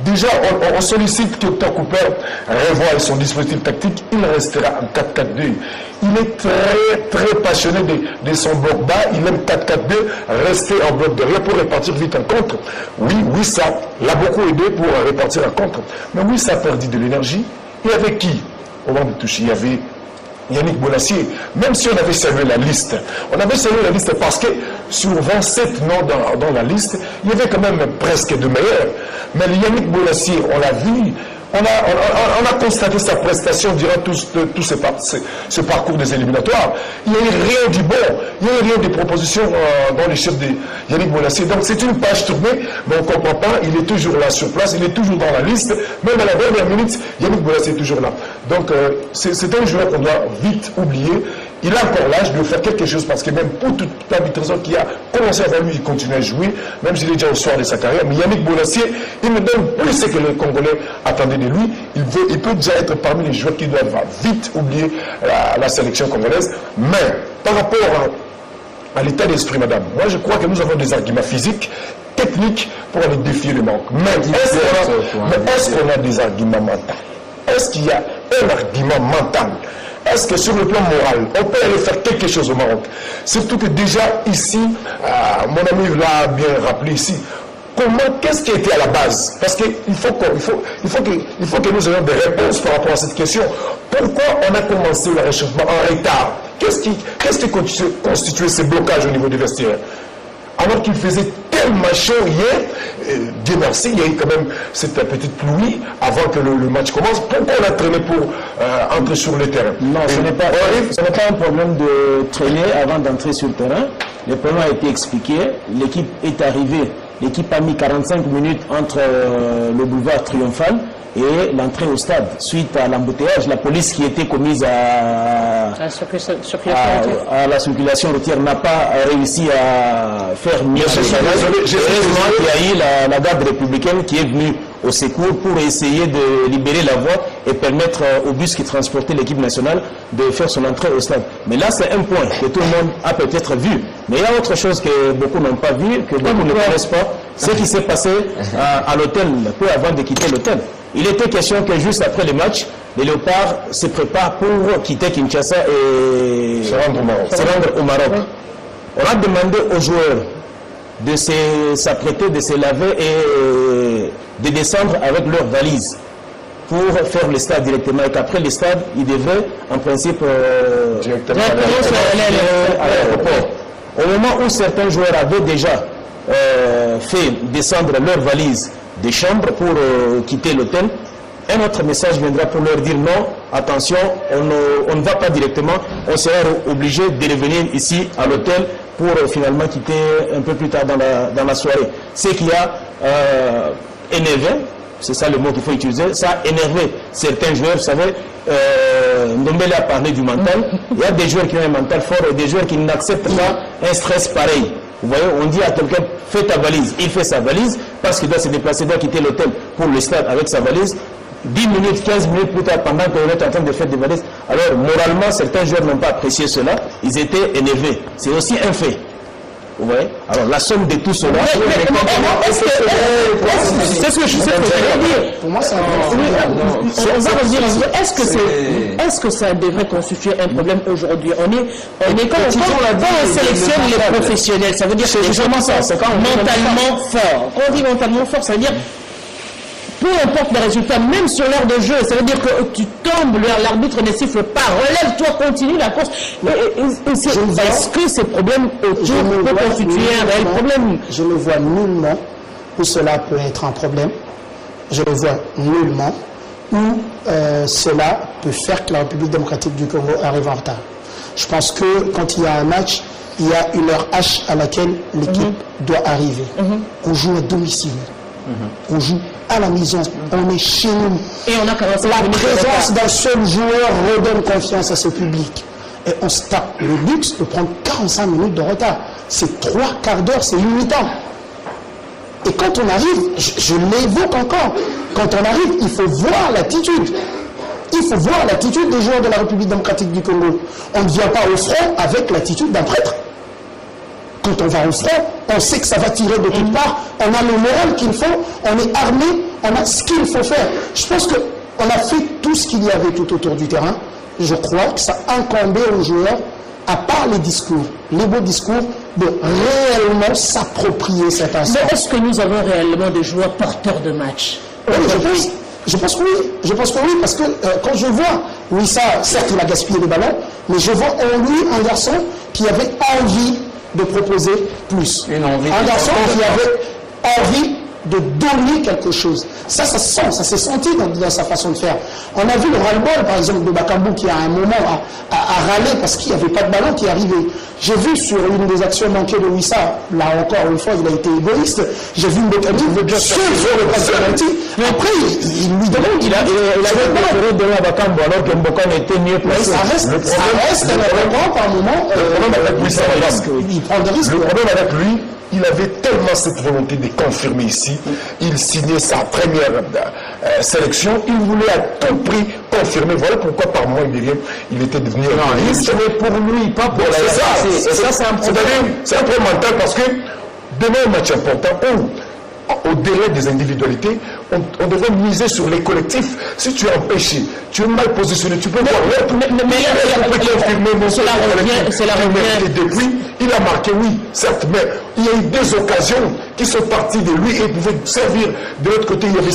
déjà, on sollicite que Octa Cooper revoie son dispositif tactique. Il restera en 4-4-2. Il est très passionné de son bloc bas. Il aime 4-4-2, rester en bloc derrière pour répartir vite en contre. Oui, ça l'a beaucoup aidé pour répartir en contre. Mais oui, ça a perdu de l'énergie. Et avec qui? Au moment de toucher, il y avait Yannick Bonassier. Même si on avait salué la liste, parce que sur 27 noms dans la liste, il y avait quand même presque de meilleurs. Mais le Yannick Bonassier, on l'a vu, on a constaté sa prestation durant tout ce parcours des éliminatoires. Il n'y a eu rien du bon, il n'y a eu rien des propositions dans les chefs de Yannick Bonassier. Donc c'est une page tournée, mais on ne comprend pas, il est toujours là sur place, il est toujours dans la liste, même à la dernière minute, Yannick Bonassier est toujours là. Donc c'est un joueur qu'on doit vite oublier. Il a encore l'âge de faire quelque chose parce que même pour toute l'arbitrage qui a commencé avant lui, il continue à jouer, même s'il est déjà au soir de sa carrière. Mais Yannick Bonassier, il me donne plus ce que les Congolais attendaient de lui. Il peut déjà être parmi les joueurs qui doivent vite oublier la sélection congolaise. Mais par rapport à l'état d'esprit, madame, moi je crois que nous avons des arguments physiques, techniques pour aller défier le Maroc. Mais est-ce qu'on a des arguments mentaux? Est-ce qu'il y a un argument mental? Est-ce que sur le plan moral, on peut aller faire quelque chose au Maroc? Surtout que déjà ici, mon ami l'a bien rappelé ici, qu'est-ce qui a été à la base? Parce qu'il faut que nous ayons des réponses par rapport à cette question. Pourquoi on a commencé le réchauffement en retard? Qu'est-ce qui constituait ces blocages au niveau des vestiaires? Alors qu'il faisait tellement chaud hier, Dieu merci, il y a eu quand même cette petite pluie avant que le match commence. Pourquoi on a traîné pour entrer sur le terrain? Non, ce n'est pas un problème de traîner avant d'entrer sur le terrain. Le problème a été expliqué. L'équipe est arrivée. L'équipe a mis 45 minutes entre le boulevard Triomphal et l'entrée au stade. Suite à l'embouteillage, la police qui était commise à la circulation routière n'a pas réussi à faire mieux. Heureusement qu'il y a eu la garde républicaine qui est venue au secours pour essayer de libérer la voie et permettre au bus qui transportait l'équipe nationale de faire son entrée au stade. Mais là, c'est un point que tout le monde a peut-être vu. Mais il y a autre chose que beaucoup n'ont pas vu, que beaucoup ne connaissent pas, ce qui s'est passé à l'hôtel, peu avant de quitter l'hôtel. Il était question que juste après le match, les Léopards se préparent pour quitter Kinshasa et se rendre au Maroc. On a demandé aux joueurs de s'apprêter, de se laver et de descendre avec leurs valises pour faire le stade directement. Et qu'après le stade, ils devraient en principe directement à l'aéroport. Au moment où certains joueurs avaient déjà fait descendre leurs valises des chambres pour quitter l'hôtel, un autre message viendra pour leur dire non, attention, on ne va pas directement, on sera obligé de revenir ici à l'hôtel pour finalement quitter un peu plus tard dans la soirée. Ce qui a énervé, c'est ça le mot qu'il faut utiliser, ça a énervé certains joueurs. Vous savez, Ndombele a parlé du mental. Il y a des joueurs qui ont un mental fort et des joueurs qui n'acceptent pas un stress pareil. Vous voyez, on dit à quelqu'un, fais ta valise. Il fait sa valise parce qu'il doit se déplacer, doit quitter l'hôtel pour le stade avec sa valise. 10 minutes, 15 minutes plus tard, pendant qu'on est en train de faire des valises. Alors, moralement, certains joueurs n'ont pas apprécié cela. Ils étaient énervés. C'est aussi un fait. Vous voyez? Alors, la somme de tout cela... C'est ce que je sais que je veux dire. Pour moi, ça... On va revenir. Est-ce que ça devrait constituer un problème aujourd'hui? On est quand on sélectionne les professionnels, ça veut dire que c'est justement ça. C'est quand mentalement fort. Quand on dit mentalement fort, ça veut dire... Peu importe les résultats, même sur l'heure de jeu, ça veut dire que tu tombes, l'arbitre ne siffle pas, relève-toi, continue la course. Est-ce que ces problèmes autour peuvent constituer un réel problème? Je ne vois nullement où cela peut être un problème. Je ne vois nullement où cela peut faire que la République démocratique du Congo arrive en retard. Je pense que quand il y a un match, il y a une heure H à laquelle l'équipe doit arriver. On joue à domicile. On joue à la maison, on est chez nous. Et on a commencé la présence d'un seul joueur redonne confiance à ce public. Et on se tape le luxe de prendre 45 minutes de retard. C'est 3 quarts d'heure, c'est une mi-temps. Et quand on arrive, je l'évoque encore, quand on arrive, il faut voir l'attitude. Il faut voir l'attitude des joueurs de la République démocratique du Congo. On ne vient pas au front avec l'attitude d'un prêtre. Quand on va au front, on sait que ça va tirer de toutes parts, on a le moral qu'il faut, on est armé, on a ce qu'il faut faire. Je pense qu'on a fait tout ce qu'il y avait tout autour du terrain. Je crois que ça incombait aux joueurs, à part les discours, les beaux discours, de réellement s'approprier cet instant. Mais est-ce que nous avons réellement des joueurs porteurs de match? Oui, je pense que oui. Je pense que oui, parce que quand je vois, oui, ça, certes, il a gaspillé les ballons, mais je vois en lui un garçon qui avait envie de proposer plus. Un garçon qui avait envie de donner quelque chose. Ça se sent, ça s'est senti dans sa façon de faire. On a vu le ras-le-bol, par exemple, de Bakambu qui, à un moment, a râlé parce qu'il n'y avait pas de ballon qui arrivait. J'ai vu sur une des actions manquées de Wissa, là encore une fois, il a été égoïste. J'ai vu Mbokani sur le pas de penalty. Mais après, il lui demande, il avait donné à Bakambu alors que Mbokani était mieux placé. Ça reste un grand par moment. Il prend des risques. Le problème avec lui, il avait tellement cette volonté de confirmer ici. Il signait sa première sélection. Il voulait à tout prix confirmer. Voilà pourquoi par moment il était devenu un risque. Mais pour lui, pas pour la RDC. Et ça, c'est un problème. C'est un problème mental parce que demain, un match important où, au-delà des individualités, on devrait miser sur les collectifs. Si tu es empêché, tu es mal positionné, tu peux voir l'autre. C'est la revient. Depuis, il a marqué, oui, certes, mais il y a eu des occasions qui sont parties de lui et pouvaient servir de l'autre côté. Il y avait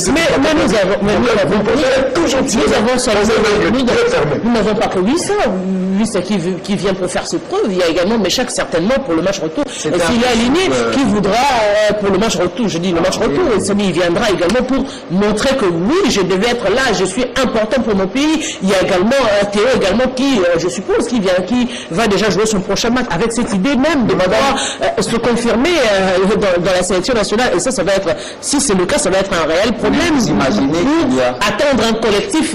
nous n'avons pas que Wissa qui vient pour faire ses preuves. Il y a également Méchac certainement pour le match retour. Et s'il est aligné, qui voudra pour le match retour, je dis le match retour, et Samy il viendra également pour montrer que oui, je devais être là, je suis important pour mon pays. Il y a également Théo également qui, je suppose, qui va déjà jouer son prochain match avec cette idée même de pouvoir se confirmer dans la sélection nationale. Et ça va être, si c'est le cas, ça va être un réel problème. Vous imaginez qu'il y a attendre un collectif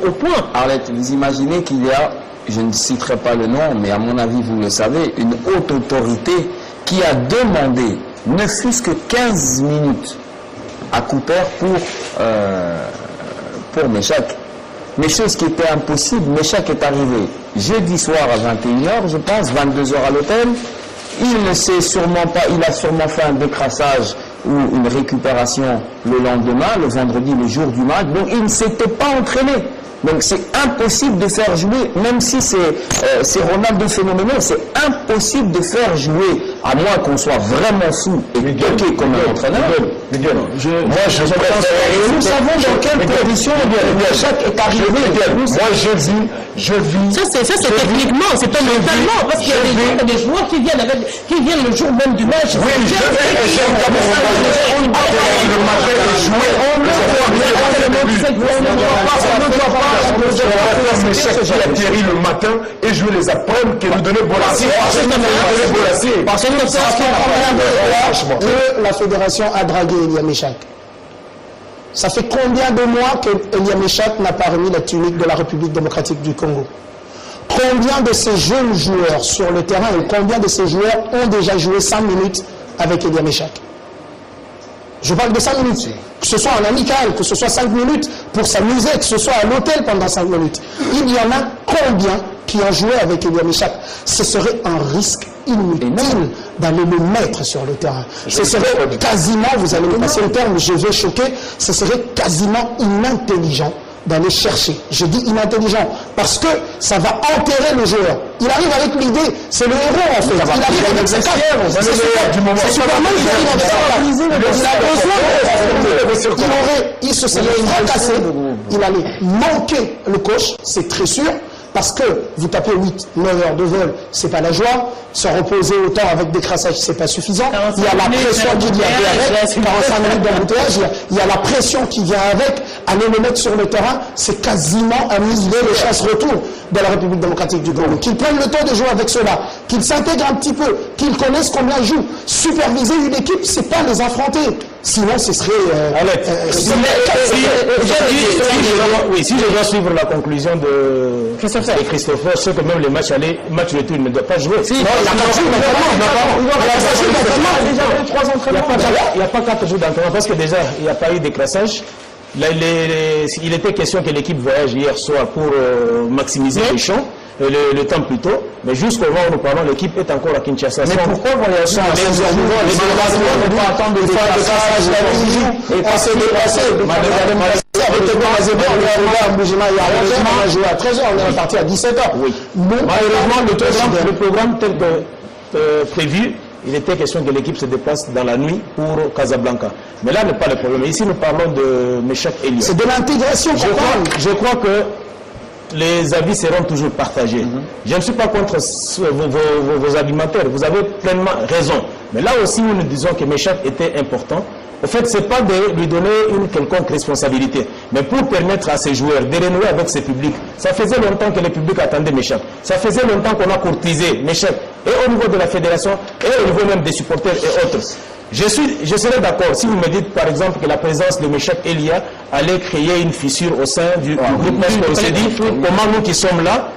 au point. Arlette, vous imaginez qu'il y a, je ne citerai pas le nom, mais à mon avis, vous le savez, une haute autorité qui a demandé ne fût-ce que 15 minutes à Cooper pour Méchac. Mais chose qui était impossible, Méchac est arrivé jeudi soir à 21h, je pense, 22h à l'hôtel. Il ne sait sûrement pas, il a sûrement fait un décrassage ou une récupération le lendemain, le vendredi, le jour du match. Donc il ne s'était pas entraîné. Donc c'est impossible de faire jouer, même si c'est Ronaldo phénoménal, c'est impossible de faire jouer, à moins qu'on soit vraiment fou et bloqué comme un entraîneur. Moi, je pense et nous savons dans quelles conditions Méchac est arrivé. Moi, je vis. Ça c'est techniquement, c'est pas mentalement, parce qu'il y a des joueurs qui viennent le jour même du match. Oui, j'aime qui atterrit le matin et jouer les apprendre que nous donnait Bolasie. Parce que la fédération a dragué Elia Méchac. Ça fait combien de mois que Elia Méchac n'a pas remis la tunique de la République démocratique du Congo? Combien de ces jeunes joueurs sur le terrain et combien de ces joueurs ont déjà joué 5 minutes avec Elia Méchac? Je parle de 5 minutes. Que ce soit en amical, que ce soit 5 minutes pour s'amuser, que ce soit à l'hôtel pendant 5 minutes. Il y en a combien qui ont joué avec Elia Méchac? Ce serait un risque inutile d'aller le mettre sur le terrain. Ce serait quasiment, vous allez me passer le terme, je vais choquer, ce serait quasiment inintelligent d'aller chercher. Je dis inintelligent parce que ça va enterrer le joueur. Il arrive avec l'idée, c'est le héros en fait. Il arrive avec sa carte. C'est Superman qui arrive avec sa carte. Il se serait fracassé, il allait manquer le coach, c'est très sûr. Parce que vous tapez 8-9 heures de vol, c'est pas la joie. Se reposer autant avec des crassages, c'est pas suffisant. Il y a la pression qui vient avec, 45 minutes d'embouteillage, il y a la pression qui vient avec. aller le mettre sur le terrain, c'est quasiment annihiler le chasse-retour de la République démocratique du Congo. Qu'ils prennent le temps de jouer avec cela, qu'ils s'intègrent un petit peu, qu'ils connaissent combien ils jouent. Superviser une équipe, c'est pas les affronter. Sinon, ce serait... si je dois suivre la conclusion de Christopher, c'est que même les matchs aller, match retour, il ne doit pas jouer. Il n'y a pas 4 jours d'entraînement parce que déjà, il n'y a pas eu de classage. Il était question que l'équipe voyage hier soir pour maximiser les champs. Le temps plus tôt, mais jusqu'au moment où nous parlons, l'équipe est encore à Kinshasa. Mais pourquoi voyager à 16h? On va attendre de faire le passage et passer les passés. On a joué à 13h, on est reparti à 17h. Oui. Malheureusement, le programme tel que prévu, il était question que l'équipe se déplace dans la nuit pour Casablanca. Mais là n'est pas le problème. Ici, nous parlons de Meshak Elia. C'est de l'intégration. Je crois que les avis seront toujours partagés. Je ne suis pas contre vos argumentaires. Vous avez pleinement raison. Mais là aussi, nous disons que Meshak était important. En fait, ce n'est pas de lui donner une quelconque responsabilité, mais pour permettre à ces joueurs de renouer avec ce public. Ça faisait longtemps que le public attendait Meshak. Ça faisait longtemps qu'on a courtisé Meshak, et au niveau de la fédération, et au niveau même des supporters et autres. Je serais d'accord si vous me dites par exemple que la présence de Meshak Elia allait créer une fissure au sein du groupe, parce qu'on s'est dit, comment nous qui sommes là,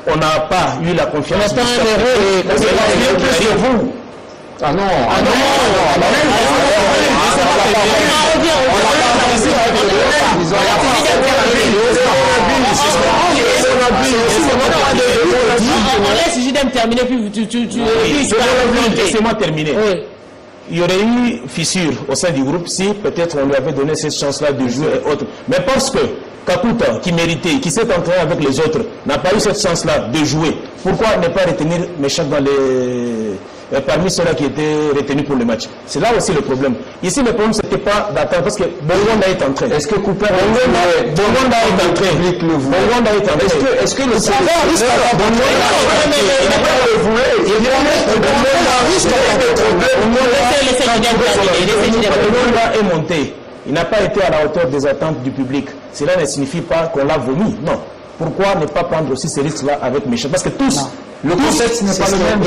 on n'a pas eu la confiance. On n'a pas un héros. Ah non, laisse Judem terminer, puis laissez-moi terminer. Il y aurait eu fissure au sein du groupe si peut-être on lui avait donné cette chance-là de jouer et autres. Mais parce que Kakuta, qui méritait, qui s'est entraîné avec les autres, n'a pas eu cette chance-là de jouer, pourquoi ne pas retenir Meshak parmi ceux-là qui étaient retenus pour le match? C'est là aussi le problème. Ici, le problème, ce n'était pas d'attendre, parce que Bongonda est entré. Est-ce que Cooper Bongonda est entré? Bongonda est entré. Est-ce que le Bongonda est monté. Il n'a pas été à la hauteur des attentes du public. Cela ne signifie pas qu'on l'a vomi. Non. Pourquoi ne pas prendre aussi ces risques-là avec Meshak? Parce que tous, le concept n'est pas le même.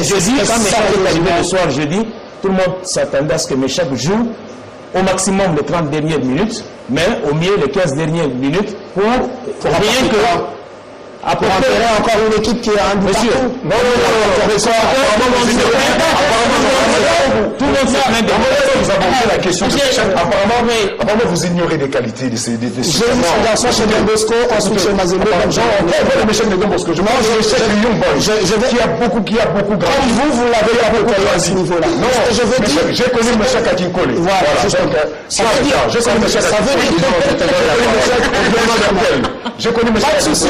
Jeudi, quand Meshak est arrivé le soir jeudi, tout le monde s'attendait à ce que Meshak joue au maximum les 30 dernières minutes, mais au mieux les 15 dernières minutes pour rien que apporter encore une équipe qui a un but. Monsieur, non, tout le monde s'est plaint de vous abordez la question de Meshak. Apparemment, vous ignorez les qualités de ces j'ai eu ce garçon chez Don Bosco, ensuite chez Mazembe. Le Meshak de Don Bosco. Je mange le Meshak de Young Boy. Qui a beaucoup grandi. Vous l'avez pas beaucoup à ce niveau-là. Non, je veux dire, j'ai connu Meshak à Kinkole. Voilà, ça veut dire, j'ai connu Meshak à Kinkole. J'ai connu Meshak à Kinkole.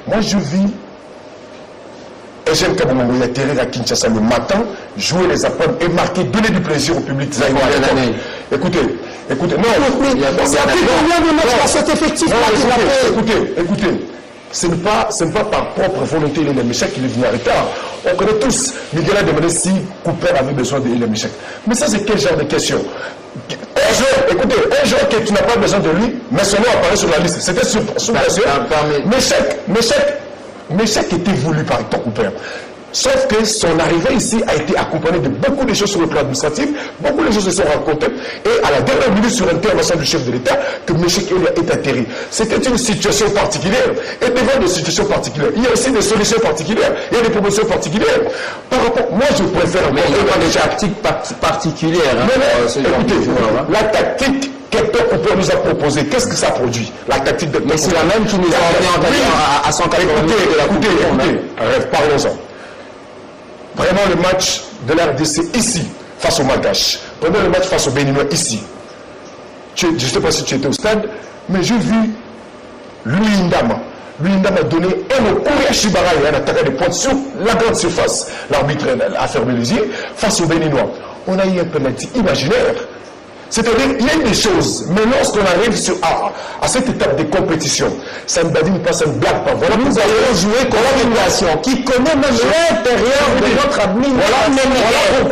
Moi je vis et j'aime que vous atterrir à Kinshasa le matin, jouer les apprendre et marquer, donner du plaisir au public. Écoutez, non, c'est après combien de matchs dans cet effectif? Écoutez, ce n'est pas par propre volonté de Meshak qu'il est venu en retard. On connaît tous, Miguel a demandé si Cooper avait besoin de Meshak. Mais ça, c'est quel genre de question? Un joueur que tu n'as pas besoin de lui, mais son nom apparaît sur la liste. C'était sous pression. Meshak était voulu par Hector Cooper. Sauf que son arrivée ici a été accompagnée de beaucoup de choses sur le plan administratif, beaucoup de choses se sont rencontrées, et à la dernière minute sur intervention du chef de l'État, que Meshak est atterri. C'était une situation particulière, et devant des situations particulières, il y a aussi des solutions particulières, il y a des promotions particulières. Par rapport, moi je préfère... Mais il n'y a pas de tactique particulière. Écoutez, la tactique qu'Hector Cooper nous a proposée, qu'est-ce que ça produit? La tactique de... Mais c'est la même qui nous a emmené à 180 minutes de la Coupe du Monde. Parlons-en. Vraiment le match de la RDC ici, face au Malgache. Prenons le match face au Béninois ici. Je ne sais pas si tu étais au stade, mais j'ai vu Louis Ndama. Louis Ndama a donné un au Kouria Shibara, un attaquant de pointe sur la grande surface. L'arbitre a fermé les yeux face au Béninois. On a eu un penalty imaginaire. C'est-à-dire, il y a des choses, mais lorsqu'on arrive à cette étape de compétition, ça ne badine pas, ça ne blague pas. Voilà, nous allons jouer contre une nation qui connaît même l'intérieur de notre administration.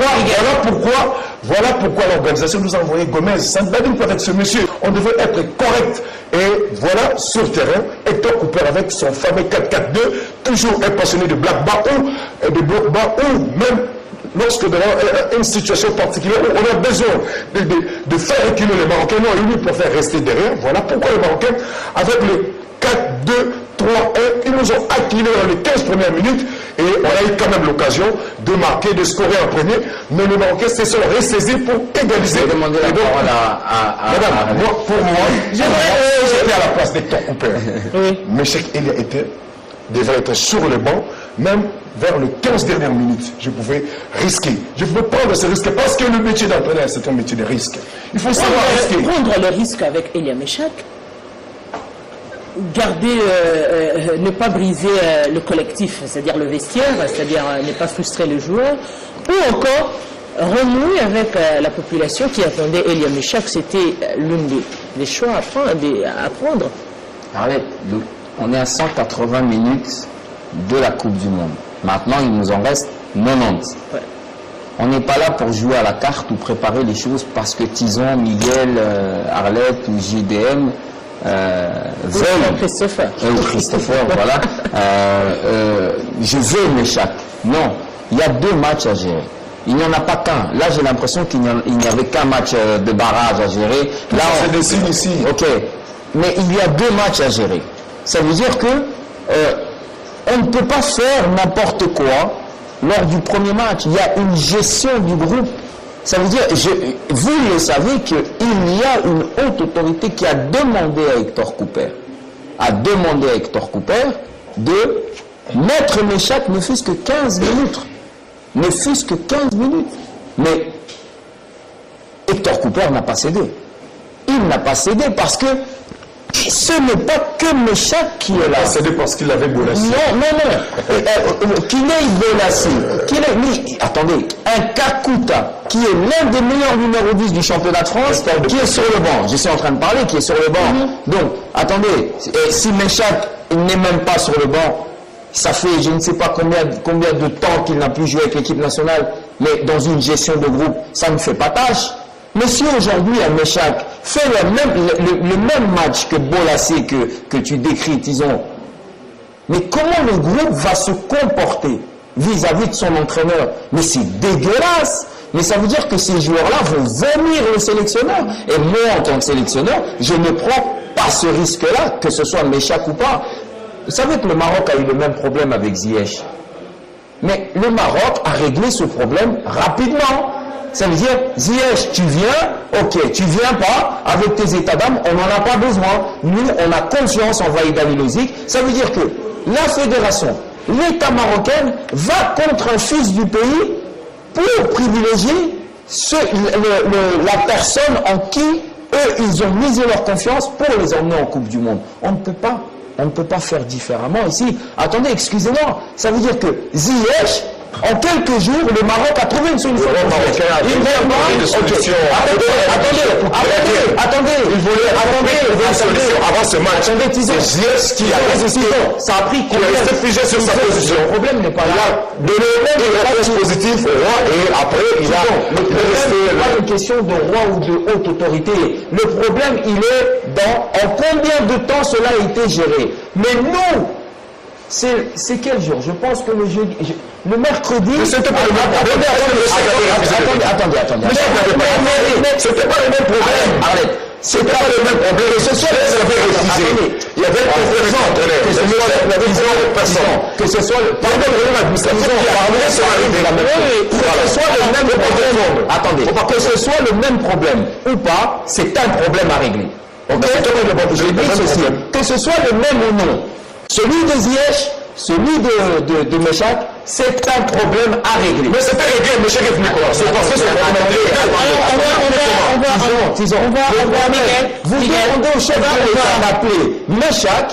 Voilà pourquoi l'organisation nous a envoyé Gomez. Ça ne badine pas avec ce monsieur. On devait être correct. Et voilà, sur le terrain, Hector Cooper avec son fameux 4-4-2, toujours un passionné de black bas ou de bloc bas ou même lorsque dans une situation particulière où on a besoin de faire reculer les Marocains, non, lui préfère rester derrière. Voilà pourquoi les Marocains, avec le 4-2-3-1, ils nous ont acquilés dans les 15 premières minutes et on a eu quand même l'occasion de marquer, de scorer en premier, mais les Marocains se sont ressaisis pour égaliser. Je vais demander la parole Madame, pour moi, j'étais à la place d'Hector Cooper. Mais Cheikh Elia devait être sur le banc, même vers les 15 dernières minutes, je pouvais risquer. Je pouvais prendre ce risque parce que le métier d'entraîneur, c'est un métier de risque. Il faut savoir risquer. Prendre le risque avec Elia Meshak, garder, ne pas briser le collectif, c'est-à-dire le vestiaire, c'est-à-dire ne pas frustrer le joueur, ou encore renouer avec la population qui attendait Elia Meshak. C'était l'un des choix à prendre. Arrête, on est à 180 minutes de la Coupe du Monde. Maintenant, il nous en reste 90. Ouais. On n'est pas là pour jouer à la carte ou préparer les choses parce que Tison, Miguel, Arlette ou JDM veulent. Christopher. Ou Christopher, voilà. Je veux Meshak. Non, il y a 2 matchs à gérer. Il n'y en a pas qu'un. Là, j'ai l'impression qu'il n'y avait qu'un match de barrage à gérer. Là, on se dessine ici. Ok. Mais il y a 2 matchs à gérer. Ça veut dire que on ne peut pas faire n'importe quoi lors du premier match. Il y a une gestion du groupe. Ça veut dire, vous le savez qu'il y a une haute autorité qui a demandé à Hector Cooper, de mettre Meshak ne fût-ce que 15 minutes. Ne fût-ce que 15 minutes. Mais Hector Cooper n'a pas cédé. Il n'a pas cédé parce que ce n'est pas que Meshak qui est là. Il a cédé parce qu'il avait Bolassi. Non. Kiné Bolassi. Attendez, un Kakuta, qui est l'un des meilleurs numéro 10 du championnat de France, qui est sur le banc. Je suis en train de parler, qui est sur le banc. Donc, attendez, si Meshak n'est même pas sur le banc, ça fait je ne sais pas combien de temps qu'il n'a plus joué avec l'équipe nationale, mais dans une gestion de groupe, ça ne fait pas tâche. Mais si aujourd'hui, un Meshak fait le même match que Bolassi que tu décris, Tison, mais comment le groupe va se comporter vis-à-vis de son entraîneur? Mais c'est dégueulasse. Mais ça veut dire que ces joueurs-là vont vomir le sélectionneur. Et moi, en tant que sélectionneur, je ne prends pas ce risque-là, que ce soit Meshak ou pas. Vous savez que le Maroc a eu le même problème avec Ziyech. Mais le Maroc a réglé ce problème rapidement. Ça veut dire, Ziyech, tu viens, ok, tu viens pas, avec tes états d'âme, on n'en a pas besoin. Nous, on a confiance en Vahid Halilovic. Ça veut dire que la fédération, l'État marocain, va contre un fils du pays pour privilégier la personne en qui, eux, ils ont misé leur confiance pour les emmener en Coupe du Monde. On ne peut pas faire différemment ici. Attendez, excusez-moi, ça veut dire que Ziyech, en quelques jours, le Maroc a trouvé une solution. Avant ce match, c'est Ziyech qui a résisté. Ça a pris combien de temps figé sur sa position. Le problème n'est pas là. De le réponse positive au roi et après il a. Le problème n'est pas une question de roi ou de haute autorité. Le problème, il est dans en combien de temps cela a été géré. Mais nous, c'est quel jour? Je pense que le jeudi, le mercredi. Mais c'était pas le même problème. Attendez. C'était pas le même problème. Arrête. C'est pas le même problème. Ce soit il y avait un problème que ce soit le problème administratif que ce soit le même problème. Attendez. Que ce soit le même problème ou pas, c'est un problème à régler. Que ce soit le même ou non. Celui de Ziyech, celui de Meshak, c'est un problème à régler. Mais c'était réglé, Meshak est venu quoi? C'est parce que c'est vous demandez au chef de l'État d'appeler Meshak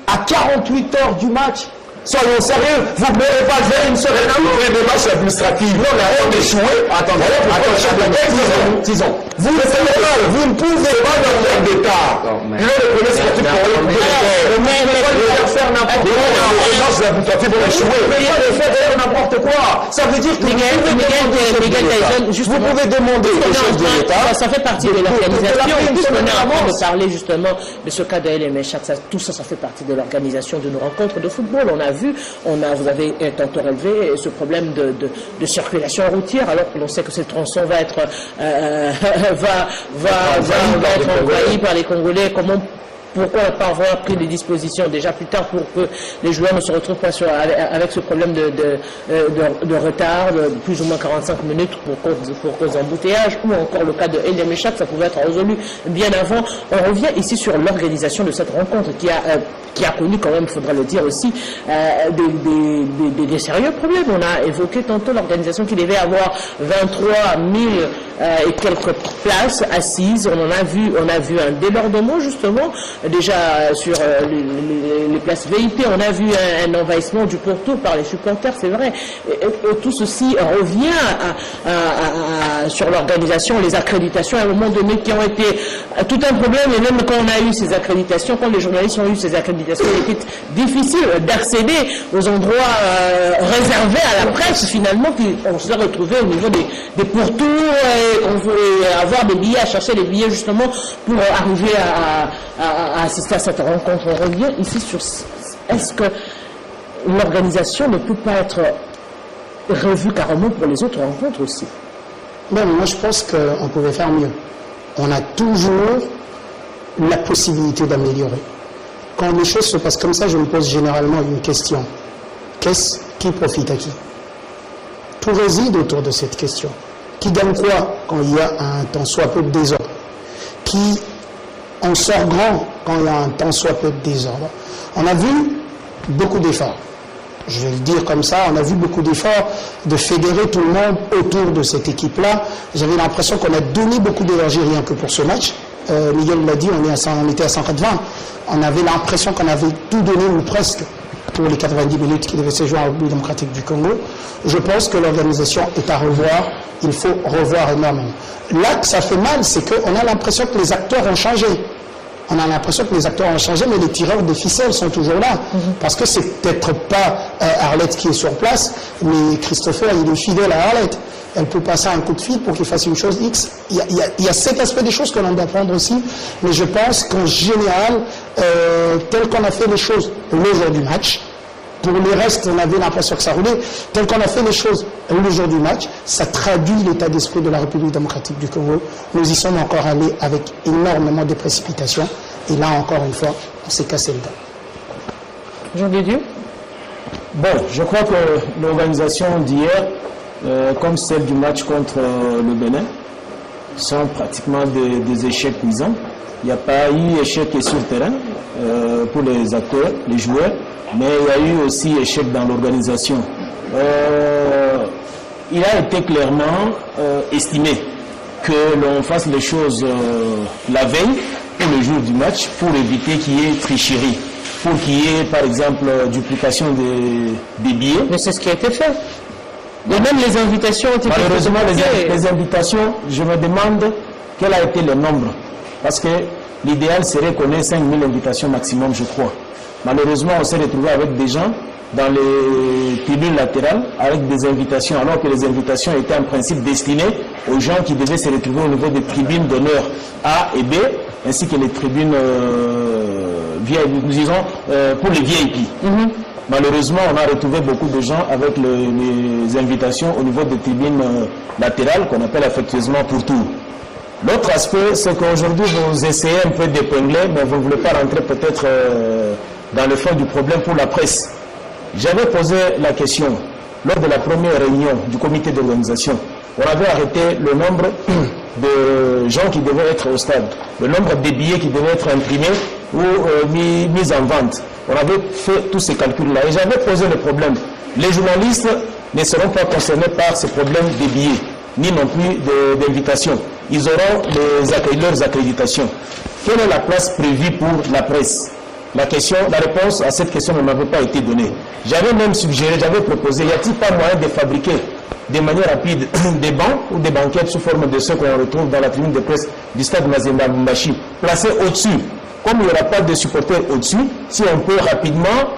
à 48 heures du match Soyons sérieux, vous ne pouvez pas faire une seule des démarches administratives. Non, mais on est échoué. Attendez, disons. Vous ne pouvez pas dans l'air d'État. Il est le premier sportif pour le faire n'importe quoi. Les démarches administratives vont échouer. Vous pouvez faire n'importe quoi. Ça veut dire que vous pouvez demander des choses de l'État. Ça fait partie de l'organisation. On est en train de parler justement de ce cas de LM Chat. Tout ça, ça fait partie de l'organisation de nos rencontres de football. On a vu, vous avez tantôt relevé ce problème de circulation routière, alors que l'on sait que ce tronçon va être envahi par les Congolais. Pourquoi pas avoir pris des dispositions déjà plus tard pour que les joueurs ne se retrouvent pas avec ce problème de retard de plus ou moins 45 minutes pour cause d'embouteillage, ou encore le cas de El Yamechat, ça pouvait être résolu bien avant. On revient ici sur l'organisation de cette rencontre qui a connu quand même, il faudra le dire aussi, des sérieux problèmes. On a évoqué tantôt l'organisation qui devait avoir 23 000 et quelques places assises. On a vu un débordement justement. Déjà sur les places VIP, on a vu un envahissement du pourtour par les supporters, c'est vrai. Et tout ceci revient sur l'organisation, les accréditations, à un moment donné qui ont été tout un problème. Et même quand on a eu ces accréditations, quand les journalistes ont eu ces accréditations, il était difficile d'accéder aux endroits réservés à la presse, finalement, on se retrouvait au niveau des pourtours, et on voulait avoir des billets, à chercher des billets justement pour arriver à assister à cette rencontre. On revient ici sur est-ce que l'organisation ne peut pas être revue carrément pour les autres rencontres aussi? Ben, moi je pense qu'on pouvait faire mieux. On a toujours la possibilité d'améliorer. Quand les choses se passent comme ça, je me pose généralement une question. Qui profite à qui? Tout réside autour de cette question. Qui gagne quoi quand il y a un tant soit peu de désordre? Qui en sort grand quand il y a un tant soit peu de désordre? On a vu beaucoup d'efforts. Je vais le dire comme ça, on a vu beaucoup d'efforts de fédérer tout le monde autour de cette équipe-là. J'avais l'impression qu'on a donné beaucoup d'énergie rien que pour ce match. Miguel l'a dit, on était à 180. On avait l'impression qu'on avait tout donné, ou presque, pour les 90 minutes qui devaient se jouer en République démocratique du Congo. Je pense que l'organisation est à revoir. Il faut revoir énormément. Là, que ça fait mal, c'est qu'on a l'impression que les acteurs ont changé. On a l'impression que les acteurs ont changé, mais les tireurs de ficelles sont toujours là. Parce que c'est peut-être pas Arlette qui est sur place, mais Christopher, il est fidèle à Arlette. Elle peut passer un coup de fil pour qu'il fasse une chose X. Il y a cet aspect des choses que l'on doit prendre aussi, mais je pense qu'en général, tel qu'on a fait les choses le jour du match, pour les restes, on avait l'impression que ça roulait. Tel qu'on a fait les choses le jour du match, ça traduit l'état d'esprit de la République démocratique du Congo. Nous y sommes encore allés avec énormément de précipitations. Et là, encore une fois, on s'est cassé le dos. Jean Didier? Bon, je crois que l'organisation d'hier, comme celle du match contre le Bénin, sont pratiquement des échecs cuisants. Il n'y a pas eu échec sur le terrain pour les acteurs, les joueurs, mais il y a eu aussi échec dans l'organisation. Il a été clairement estimé que l'on fasse les choses la veille pour le jour du match pour éviter qu'il y ait tricherie, pour qu'il y ait par exemple duplication des billets. Mais c'est ce qui a été fait. Et même les invitations ont été faites. Malheureusement, les invitations, je me demande quel a été le nombre. Parce que l'idéal serait qu'on ait 5 000 invitations maximum, je crois. Malheureusement, on s'est retrouvé avec des gens dans les tribunes latérales avec des invitations, alors que les invitations étaient en principe destinées aux gens qui devaient se retrouver au niveau des tribunes d'honneur A et B, ainsi que les tribunes pour les VIP. Malheureusement, on a retrouvé beaucoup de gens avec les invitations au niveau des tribunes latérales qu'on appelle affectueusement pourtour. L'autre aspect, c'est qu'aujourd'hui, vous essayez un peu d'épingler, mais vous ne voulez pas rentrer peut-être dans le fond du problème pour la presse. J'avais posé la question lors de la première réunion du comité d'organisation. On avait arrêté le nombre de gens qui devaient être au stade, le nombre de billets qui devaient être imprimés ou mis en vente. On avait fait tous ces calculs-là et j'avais posé le problème. Les journalistes ne seront pas concernés par ce problème des billets, ni non plus d'invitation. Ils auront leurs accréditations. Quelle est la place prévue pour la presse? la réponse à cette question ne m'avait pas été donnée. J'avais même suggéré, j'avais proposé, y a-t-il pas moyen de fabriquer de manière rapide des bancs ou des banquettes sous forme de ceux qu'on retrouve dans la tribune de presse du stade Mazembe Mbumbashi, placés au-dessus. Comme il n'y aura pas de supporters au-dessus, si on peut rapidement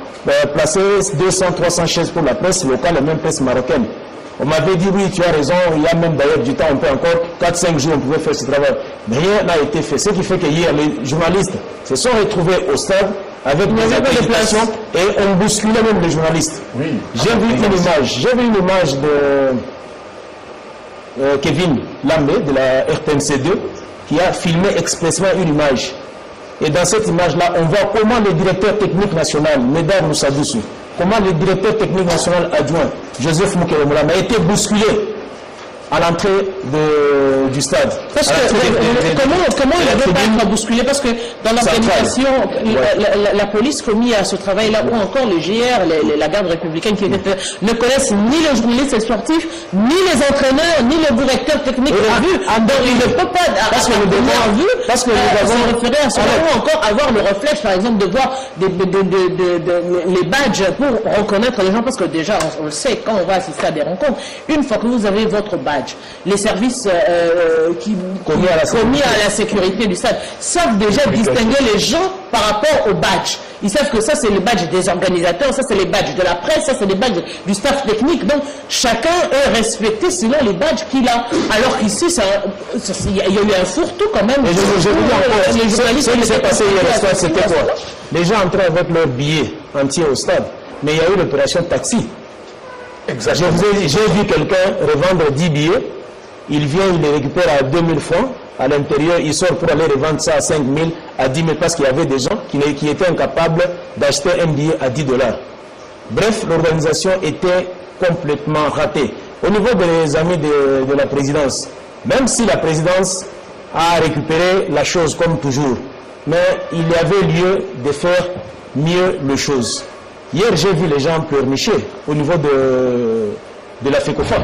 placer 200-300 chaises pour la presse locale et même presse marocaine. On m'avait dit oui, tu as raison, il y a même d'ailleurs du temps, on peut encore 4-5 jours, on pouvait faire ce travail. Mais rien n'a été fait. Ce qui fait que hier, les journalistes se sont retrouvés au stade avec des accréditations et on bousculait même les journalistes. Oui. J'ai vu une image de Kevin Lambé de la RTNC2 qui a filmé expressément une image. Et dans cette image-là, on voit comment le directeur technique national, Médard Moussadoussou, comment le directeur technique national adjoint, Joseph Moukéremoula, a été bousculé à l'entrée du stade. Parce que, comment il avait pas été bousculé? Parce que dans l'organisation, la police commis à ce travail-là, ou encore le GR, la garde républicaine, qui ne connaissent ni les journalistes sportifs, ni les entraîneurs, ni le directeur technique en vue. Donc il ne peut pas avoir vu, parce que nous avons référé à ce moment encore avoir le réflexe, par exemple, de voir les badges pour reconnaître les gens, parce que déjà, on le sait, quand on va assister à des rencontres, une fois que vous avez votre badge, les services commis à la sécurité du stade savent déjà distinguer les gens par rapport au badge. Ils savent que ça c'est le badge des organisateurs, ça c'est les badges de la presse, ça c'est les badges du staff technique. Donc chacun est respecté selon les badges qu'il a. Alors qu'ici il y a eu un fourre-tout quand même. Et je vous dis encore, les journalistes, ce qui s'est passé hier soir, c'était quoi? Les gens entraient avec leurs billets entiers au stade, mais il y a eu l'opération taxi. Exactement. J'ai vu quelqu'un revendre 10 billets, il vient, il les récupère à 2000 francs, à l'intérieur, il sort pour aller revendre ça à 5000, à 10 000, parce qu'il y avait des gens qui étaient incapables d'acheter un billet à 10 $. Bref, l'organisation était complètement ratée. Au niveau des amis de la présidence, même si la présidence a récupéré la chose comme toujours, mais il y avait lieu de faire mieux les choses. Hier, j'ai vu les gens pleurnicher au niveau de la FECOFA.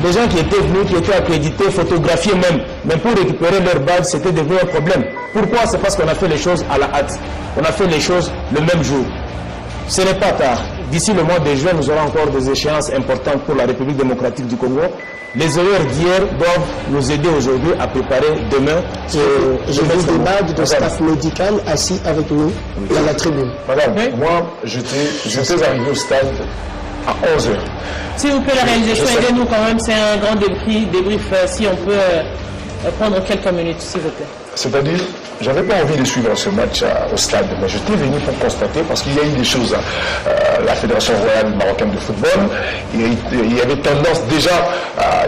Les gens qui étaient venus, qui étaient accrédités, photographiés même, mais pour récupérer leur badge, c'était devenu un problème. Pourquoi? C'est parce qu'on a fait les choses à la hâte. On a fait les choses le même jour. Ce n'est pas tard. D'ici le mois de juin, nous aurons encore des échéances importantes pour la République démocratique du Congo. Les erreurs d'hier doivent nous aider aujourd'hui à préparer demain. Je veux des badges de staff médical assis avec nous dans la tribune. Madame, moi, j'étais arrivé au stade à 11h. S'il vous plaît, la réalisation, aidez-nous quand même. C'est un grand débrief. Si on peut prendre quelques minutes, s'il vous plaît. C'est-à-dire, j'avais pas envie de suivre ce match au stade, mais j'étais venu pour constater, parce qu'il y a eu des choses à la Fédération royale marocaine de football, il y avait tendance déjà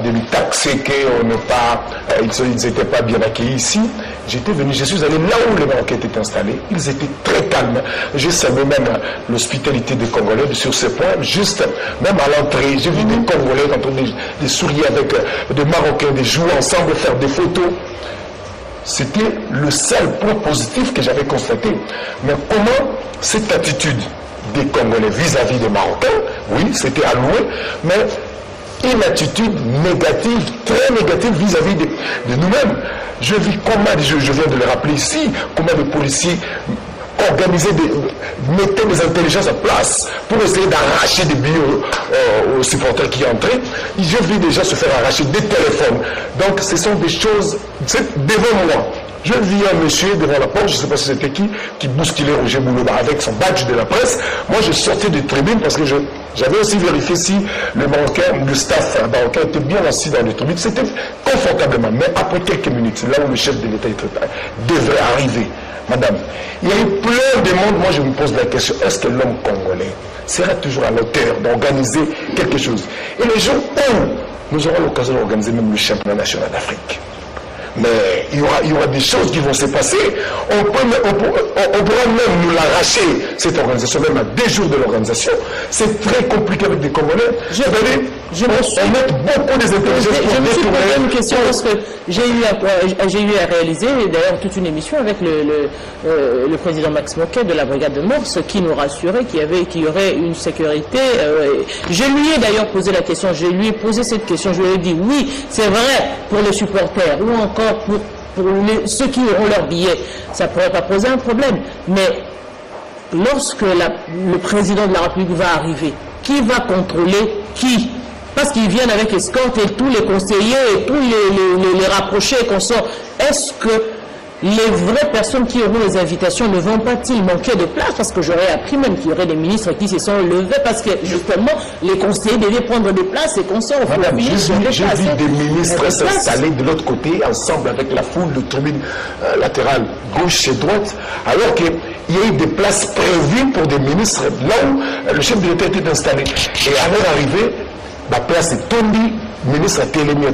de lui taxer qu'ils n'étaient pas bien accueillis ici. J'étais venu, je suis allé là où les Marocains étaient installés, ils étaient très calmes. J'ai salué même l'hospitalité des Congolais sur ce point, juste même à l'entrée, j'ai vu des Congolais en train de sourire avec des Marocains, de jouer ensemble, faire des photos. C'était le seul point positif que j'avais constaté. Mais comment cette attitude des Congolais vis-à-vis des Marocains, oui, c'était alloué, mais une attitude négative, très négative vis-à-vis de nous-mêmes. Je vis combien, je viens de le rappeler ici, combien de policiers mettaient des intelligences en place pour essayer d'arracher des billets aux supporters qui entraient. J'ai vu des gens se faire arracher des téléphones. Donc ce sont des choses devant moi. Je vis un monsieur devant la porte, je ne sais pas si c'était qui bousculait Roger Bouloba avec son badge de la presse. Moi, je sortais des tribunes parce que j'avais aussi vérifié si le Marocain, le staff marocain était bien assis dans les tribunes. C'était confortablement. Mais après quelques minutes, c'est là où le chef de l'État devrait arriver. Madame, il y a eu plein de monde. Moi, je me pose la question, est-ce que l'homme congolais sera toujours à l'auteur d'organiser quelque chose? Et les jours où nous aurons l'occasion d'organiser même le championnat national d'Afrique, mais il y aura des choses qui vont se passer. On pourra même nous l'arracher, cette organisation, même à 2 jours de l'organisation. C'est très compliqué avec des Congolais. On met beaucoup des intelligences pour je me suis posé une question parce que j'ai eu à réaliser d'ailleurs toute une émission avec le président Max Moquet de la brigade de Morse qui nous rassurait qu'il y aurait une sécurité. Je lui ai d'ailleurs posé la question, je lui ai posé cette question, je lui ai dit oui, c'est vrai pour les supporters ou encore pour ceux qui auront leur billet, ça ne pourrait pas poser un problème. Mais lorsque le président de la République va arriver, qui va contrôler qui? Parce qu'ils viennent avec escorte et tous les conseillers et tous les rapprochés et consorts. Est-ce que les vraies personnes qui auront les invitations ne vont pas-ils manquer de place? Parce que j'aurais appris même qu'il y aurait des ministres qui se sont levés parce que justement les conseillers devaient prendre des places et consorts. J'ai vu des ministres s'installer de l'autre côté ensemble avec la foule de tribune latérale gauche et droite, alors qu'il y a eu des places prévues pour des ministres là où le chef de l'État était installé. Et à leur arrivée, la place est tombée. Ministre a télémi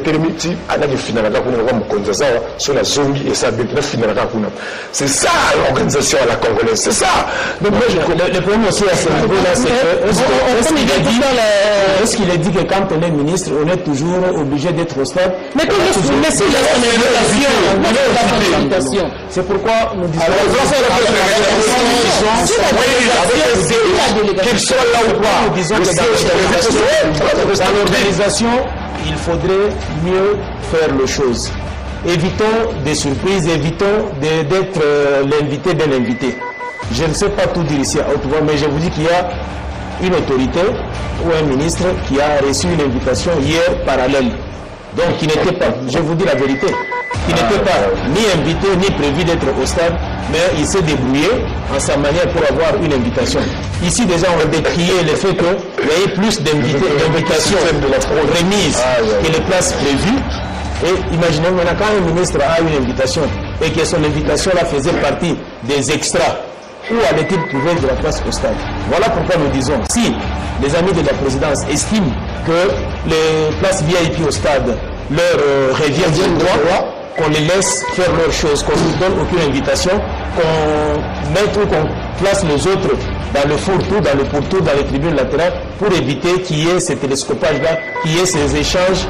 ana de finalaka kuna kwa mkonzaza sur la zongi et ça maintenant finalaka kuna. C'est ça l'organisation à la congolaise, c'est ça. Donc moi je connais le problème aussi à ce niveau-là, c'est que est-ce qu'il a dit que quand on est ministre, on est toujours obligé d'être au stade? Mais c'est l'invitation. C'est pourquoi nous disons qu'il soit là ou pas. Nous disons que dans l'organisation, il faudrait mieux faire les choses. Évitons des surprises, évitons d'être l'invité d'un invité. Je ne sais pas tout dire ici à haute voix, mais je vous dis qu'il y a une autorité ou un ministre qui a reçu une invitation hier parallèle. Donc, qui n'était pas, je vous dis la vérité, qui n'était pas ni invité ni prévu d'être au stade, mais il s'est débrouillé en sa manière pour avoir une invitation. Ici, déjà, on a décrié le fait qu'il y ait plus d'invitations remises que les places prévues. Et imaginez maintenant quand un ministre a une invitation et que son invitation là faisait partie des extras, où allait-il trouver de la place au stade? Voilà pourquoi nous disons, si les amis de la présidence estiment que les places VIP au stade leur reviennent droit, qu'on les laisse faire leurs choses, qu'on ne nous donne aucune invitation, qu'on mette ou qu'on place les autres dans le fourre-tout, dans le pourtour, dans les tribunes latérales, pour éviter qu'il y ait ce télescopage-là, qu'il y ait ces échanges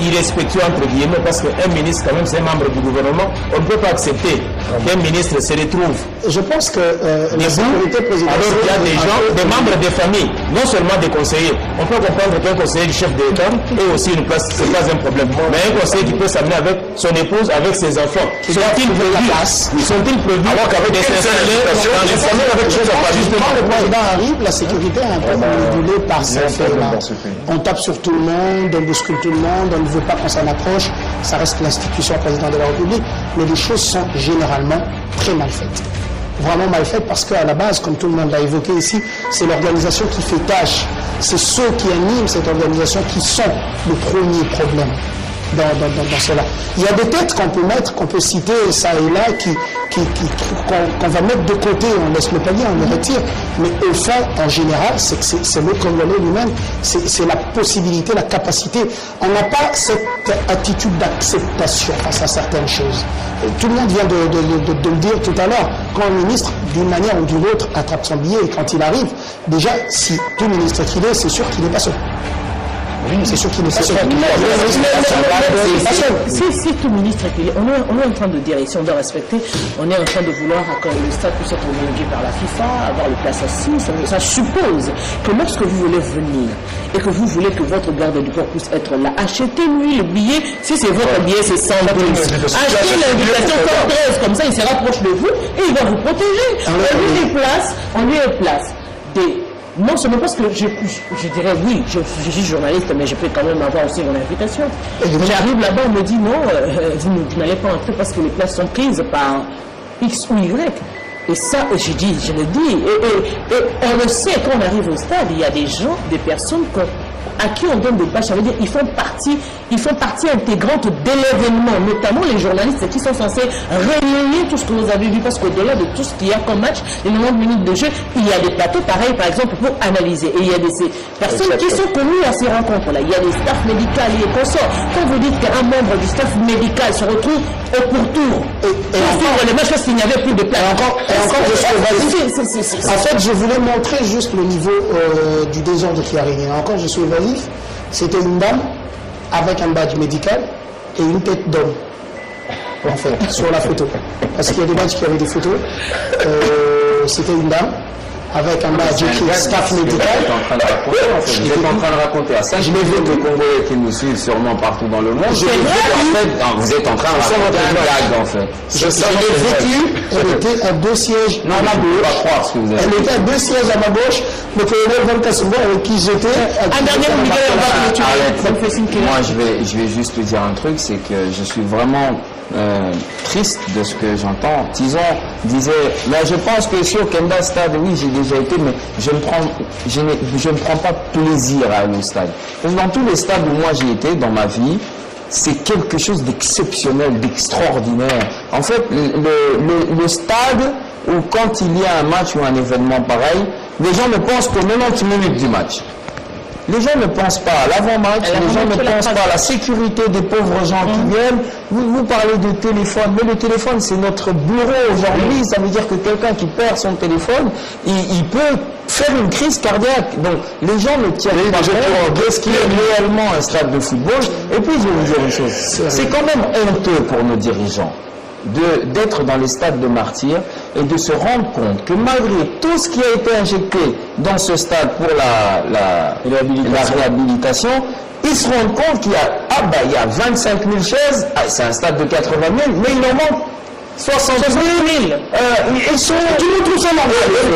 irrespectueux entre guillemets, parce qu'un ministre, quand même, c'est un membre du gouvernement, on ne peut pas accepter qu'un ministre se retrouve. Je pense que la sécurité présidentielle... Alors qu'il y a des gens, des membres des familles, non seulement des conseillers. On peut comprendre qu'un conseiller du chef d'État ait aussi une place, c'est pas un problème. Mais un conseiller qui peut s'amener avec son épouse, avec ses enfants, sont-ils prévus alors qu'avec de s'installer dans les salons avec chose à part? Justement, le président arrive, la sécurité est un peu manipulée par ces faits-là. On tape sur tout le monde, on bouscule tout le monde, on ne veut pas qu'on s'en approche. Ça reste l'institution président de la République, mais les choses sont généralement très mal faites. Vraiment mal faites parce qu'à la base, comme tout le monde l'a évoqué ici, c'est l'organisation qui fait tâche. C'est ceux qui animent cette organisation qui sont le premier problème dans cela. Il y a des têtes qu'on peut mettre, qu'on peut citer ça et là, qu'on va mettre de côté, on laisse le palier, on le retire. Mais au fond, en général, c'est le Congolais lui-même, c'est la possibilité, la capacité. On n'a pas cette attitude d'acceptation face à certaines choses. Et tout le monde vient de le dire tout à l'heure. Quand un ministre, d'une manière ou d'une autre, attrape son billet et quand il arrive, déjà, si tout ministre qu'il est, c'est sûr qu'il n'est pas seul. Oui, c'est sûr qu'il n'est pas seul. Si tout ministre est payé, on est en train de dire, et si on doit respecter, on est en train de vouloir que le stade puisse être homologué par la FIFA, avoir les places assises. Ça suppose que lorsque vous voulez venir et que vous voulez que votre garde du corps puisse être là, achetez-lui le billet. Si c'est votre billet, c'est 112. Achetez l'invitation 113, comme ça il se rapproche de vous et il va vous protéger. On lui déplace non seulement parce que je dirais oui, je suis journaliste, mais je peux quand même avoir aussi mon invitation. J'arrive là-bas, on me dit non, vous n'allez pas entrer parce que les places sont prises par X ou Y. Et ça, je le dis, et on le sait, quand on arrive au stade, il y a des gens, des personnes à qui on donne des pages, ça veut dire ils font partie intégrante de l'événement, notamment les journalistes qui sont censés relayer tout ce que vous avez vu, parce qu'au-delà de tout ce qu'il y a comme match, les 90 minutes de jeu, il y a des plateaux pareils, par exemple, pour analyser. Et il y a des personnes qui sont connues à ces rencontres-là. Il y a des staffs médicaux et des consorts. Quand vous dites qu'un membre du staff médical se retrouve au pourtour pour les matchs parce qu'il n'y avait plus de place. En fait, je voulais montrer juste le niveau du désordre qui a régné. Encore, je suis évasif. C'était une dame avec un badge médical et une tête d'homme, en fait, sur la photo. Parce qu'il y a des badges qui avaient des photos. C'était une dame avec un badge qui est staff médical. Vous êtes en train de raconter à 5 millions de Congolais qui nous suivent sûrement partout dans le monde. Vous êtes en train de raconter un gag en fait. Je l'ai vécu, elle était à 2 sièges à ma gauche. Elle était à 2 sièges à ma gauche. Le colonel Van Kassimbo avec qui j'étais. Un dernier mot, Moi, je vais juste te dire un truc, c'est que je suis vraiment triste de ce que j'entends. Tison disait, mais je pense que sur Kenda Stade, oui, j'ai déjà été, mais je ne prends pas plaisir à aller au stade. Dans tous les stades où moi j'ai été dans ma vie, c'est quelque chose d'exceptionnel, d'extraordinaire. En fait, le stade où quand il y a un match ou un événement pareil, les gens ne pensent qu'aux 90 minutes du match. Les gens ne pensent pas à l'avant-match, les gens ne pensent pas à la sécurité des pauvres gens qui viennent. Vous parlez de téléphone, mais le téléphone c'est notre bureau aujourd'hui. Ça veut dire que quelqu'un qui perd son téléphone, il peut faire une crise cardiaque. Donc les gens ne tiennent pas compte de ce qui est réellement un stade de football. Et puis je vais vous dire une chose, c'est quand même honteux pour nos dirigeants d'être dans les stades de martyrs et de se rendre compte que malgré tout ce qui a été injecté dans ce stade pour la réhabilitation, ils se rendent compte qu'il y a 25 000 chaises, c'est un stade de 80 000, mais il en manque 60 000. Ils sont tout ça normal.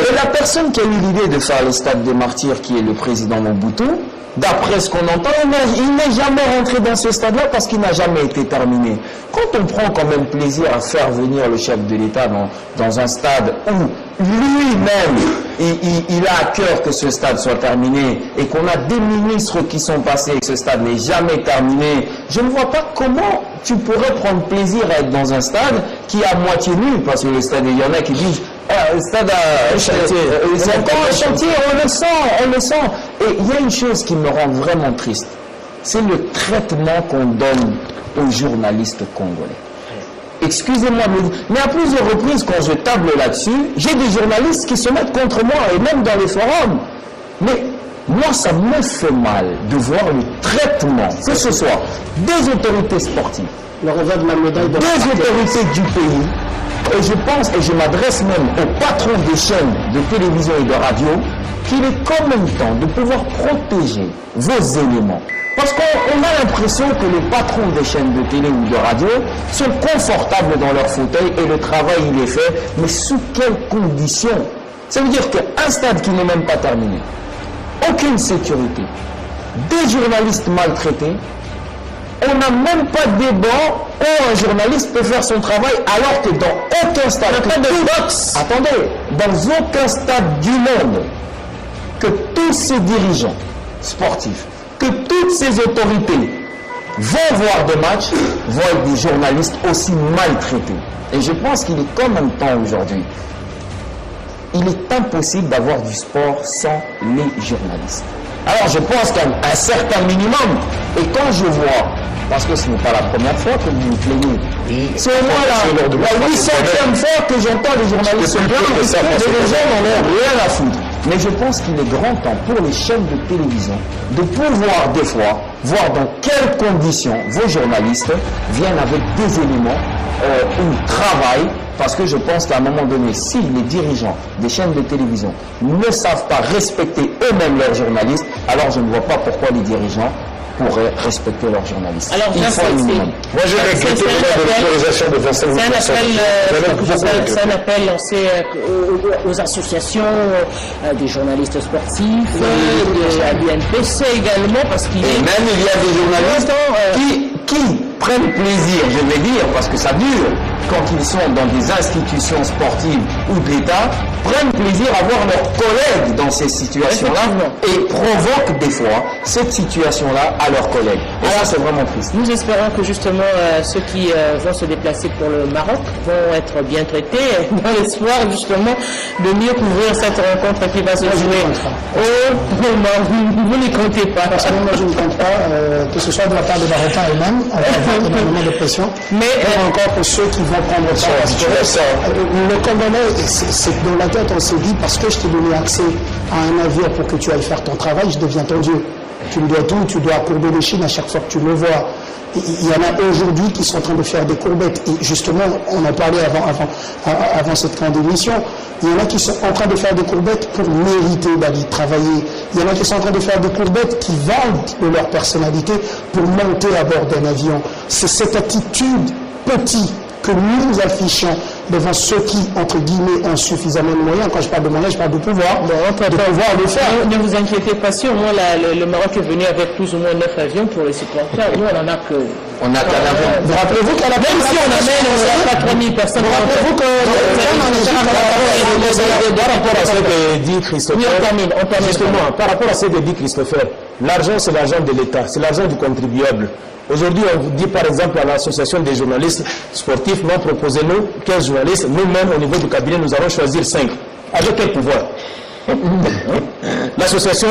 Et la personne qui a eu l'idée de faire le stade des martyrs, qui est le président Mobutu, d'après ce qu'on entend, il n'est jamais rentré dans ce stade-là parce qu'il n'a jamais été terminé. Quand on prend quand même plaisir à faire venir le chef de l'État dans un stade où lui-même, il a à cœur que ce stade soit terminé et qu'on a des ministres qui sont passés et que ce stade n'est jamais terminé, je ne vois pas comment tu pourrais prendre plaisir à être dans un stade qui est à moitié nul, parce que le stade, il y en a qui disent le stade c'est encore un chantier, on le sent. Et il y a une chose qui me rend vraiment triste, c'est le traitement qu'on donne aux journalistes congolais. Excusez-moi, mais à plusieurs reprises, quand je table là-dessus, j'ai des journalistes qui se mettent contre moi, et même dans les forums. Mais moi, ça me fait mal de voir le traitement, que ce soit des autorités sportives, Le revers de la médaille de des autorités du pays. Et je pense, et je m'adresse même aux patrons des chaînes de télévision et de radio, qu'il est quand même temps de pouvoir protéger vos éléments. Parce qu'on a l'impression que les patrons des chaînes de télé ou de radio sont confortables dans leur fauteuil et le travail il est fait, mais sous quelles conditions? Ça veut dire qu'un stade qui n'est même pas terminé, aucune sécurité, des journalistes maltraités, on n'a même pas de débat où un journaliste peut faire son travail, alors que dans aucun stade, dans aucun stade du monde, que tous ces dirigeants sportifs, que toutes ces autorités vont voir des matchs, voient des journalistes aussi maltraités. Et je pense qu'il est quand même temps aujourd'hui. Il est impossible d'avoir du sport sans les journalistes. Alors je pense qu'un certain minimum, et quand je vois, parce que ce n'est pas la première fois que vous vous plaignez, c'est au moins la 800e fois que j'entends les journalistes se plaindre, et les gens n'en ont rien à foutre. Mais je pense qu'il est grand temps pour les chaînes de télévision de pouvoir des fois voir dans quelles conditions vos journalistes viennent avec des éléments ou travaillent. Parce que je pense qu'à un moment donné, si les dirigeants des chaînes de télévision ne savent pas respecter eux-mêmes leurs journalistes, alors je ne vois pas pourquoi les dirigeants pourraient respecter leurs journalistes. Alors, Moi, j'ai regretté l'autorisation de 25 C'est un appel lancé aux associations des journalistes sportifs, de la BNPC également, parce qu'il et même il y a des journalistes qui prennent plaisir, je vais dire, parce que ça dure, quand ils sont dans des institutions sportives ou de l'État, prennent plaisir à voir leurs collègues dans ces situations-là et provoquent des fois cette situation-là à leurs collègues. Et ça, c'est vraiment triste. Nous espérons que justement ceux qui vont se déplacer pour le Maroc vont être bien traités, dans l'espoir justement de mieux couvrir cette rencontre qui va se jouer. Vous n'y comptez pas. Parce que moi, je ne compte pas, que ce soit de la part des Marocains eux-mêmes, on va avoir énormément de pression, mais encore pour ceux qui vont prendre part. Le Congolais, c'est dans la tête, on s'est dit, parce que je t'ai donné accès à un navire pour que tu ailles faire ton travail, je deviens ton Dieu. Tu me dois tout, tu dois courber les chines à chaque fois que tu me vois. Il y en a aujourd'hui qui sont en train de faire des courbettes. Et justement, on en parlait avant cette grande émission. Il y en a qui sont en train de faire des courbettes pour mériter d'aller travailler. Il y en a qui sont en train de faire des courbettes qui vendent de leur personnalité pour monter à bord d'un avion. C'est cette attitude petite que nous affichons devant ceux qui, entre guillemets, ont suffisamment de moyens. Quand je parle de moyens, je parle de pouvoir, pouvoir le faire. Ne vous inquiétez pas, si au moins le Maroc est venu avec plus ou moins 9 avions pour les supporters, nous on en a que... On a qu'un avion. Vous rappelez-vous qu'à la Même si on amène, on n'a pas 3000 personnes. Vous rappelez-vous que par rapport à ce que dit Christopher, justement, par rapport à ce que dit Christopher, l'argent c'est l'argent de l'État, c'est l'argent du contribuable. Aujourd'hui, on vous dit par exemple à l'association des journalistes sportifs, nous proposez-nous 15 journalistes, nous-mêmes au niveau du cabinet, nous allons choisir 5. Avec quel pouvoir? L'association,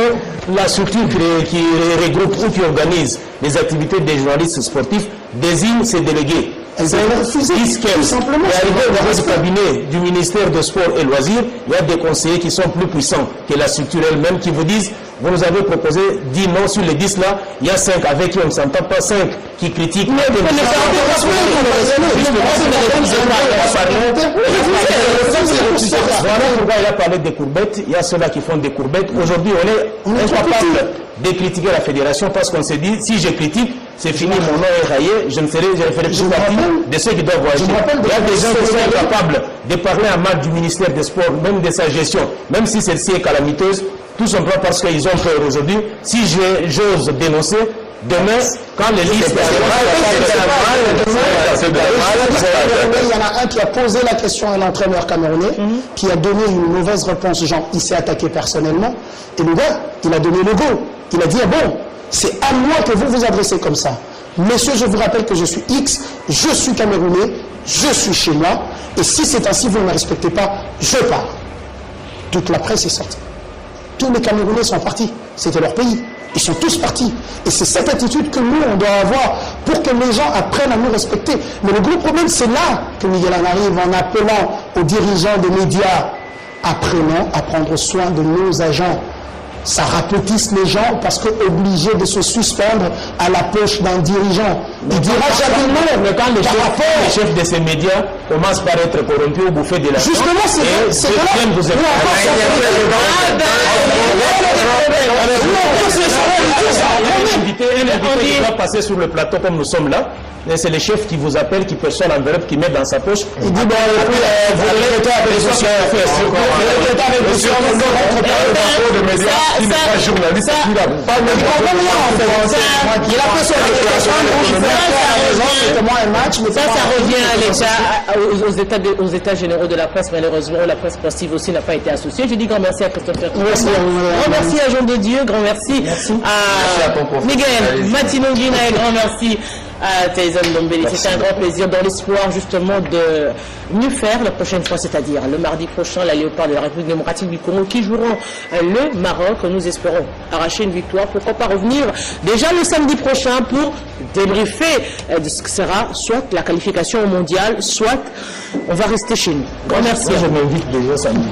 la structure qui regroupe ou qui organise les activités des journalistes sportifs désigne ses délégués. C'est simplement. Et arrivé au niveau du cabinet du ministère de Sport et Loisirs, il y a des conseillers qui sont plus puissants que la structure elle-même qui vous disent, vous nous avez proposé 10 noms sur les 10 là, il y a 5 avec qui on ne s'entend pas, 5 qui critiquent. Voilà pourquoi il a parlé des courbettes, il y a ceux-là qui font des courbettes. Aujourd'hui, on est incapable de critiquer la fédération parce qu'on s'est dit, si je critique, c'est fini, mon nom est rayé, je ne ferai plus partie de ceux qui doivent voyager. Il y a des gens qui sont incapables de parler en mal du ministère des Sports, même de sa gestion, même si celle-ci est calamiteuse, tout simplement parce qu'ils ont peur aujourd'hui. Si j'ose dénoncer, demain, quand les listes... Il y en a un qui a posé la question à l'entraîneur camerounais, qui a donné une mauvaise réponse, genre il s'est attaqué personnellement, et le gars, il a donné le go. Il a dit, ah bon, c'est à moi que vous vous adressez comme ça. Messieurs, je vous rappelle que je suis X, je suis camerounais, je suis chez moi, et si c'est ainsi, vous ne me respectez pas, je pars. Toute la presse est sortie. Tous les Camerounais sont partis. C'était leur pays. Ils sont tous partis. Et c'est cette attitude que nous, on doit avoir pour que les gens apprennent à nous respecter. Mais le gros problème, c'est là que Miguel en arrive en appelant aux dirigeants des médias. Apprenons à prendre soin de nos agents. Ça rapetisse les gens parce qu'obligés de se suspendre à la poche d'un dirigeant. Il dira jamais non. Mais quand les chefs de ces médias commencent par être corrompus ou bouffer de l'argent, justement, c'est là. Un invité qui doit passer sur le plateau comme nous sommes là. C'est le chef qui vous appelle, qui perçoit l'enveloppe, qui met dans sa poche. Il dit, bon, vous allez être avec les sociaux à faire. De médias qui n'est pas journaliste, qui n'a pas même il a fait son déclaration, ça revient à l'État, aux États généraux de la presse. Malheureusement, la presse sportive aussi n'a pas été associée. Je dis grand merci à Christopher. Grand merci à Jean de Dieu, grand merci à Miguel Matino-Guina et grand merci à Tyson Dombele. C'était un grand plaisir dans l'espoir justement de mieux faire la prochaine fois, c'est-à-dire le mardi prochain, la Léopard de la République démocratique du Congo qui joueront le Maroc. Nous espérons arracher une victoire. Pourquoi pas revenir déjà le samedi prochain pour débriefer de ce que sera soit la qualification au mondial, soit on va rester chez nous. Grand merci. Je m'invite déjà samedi.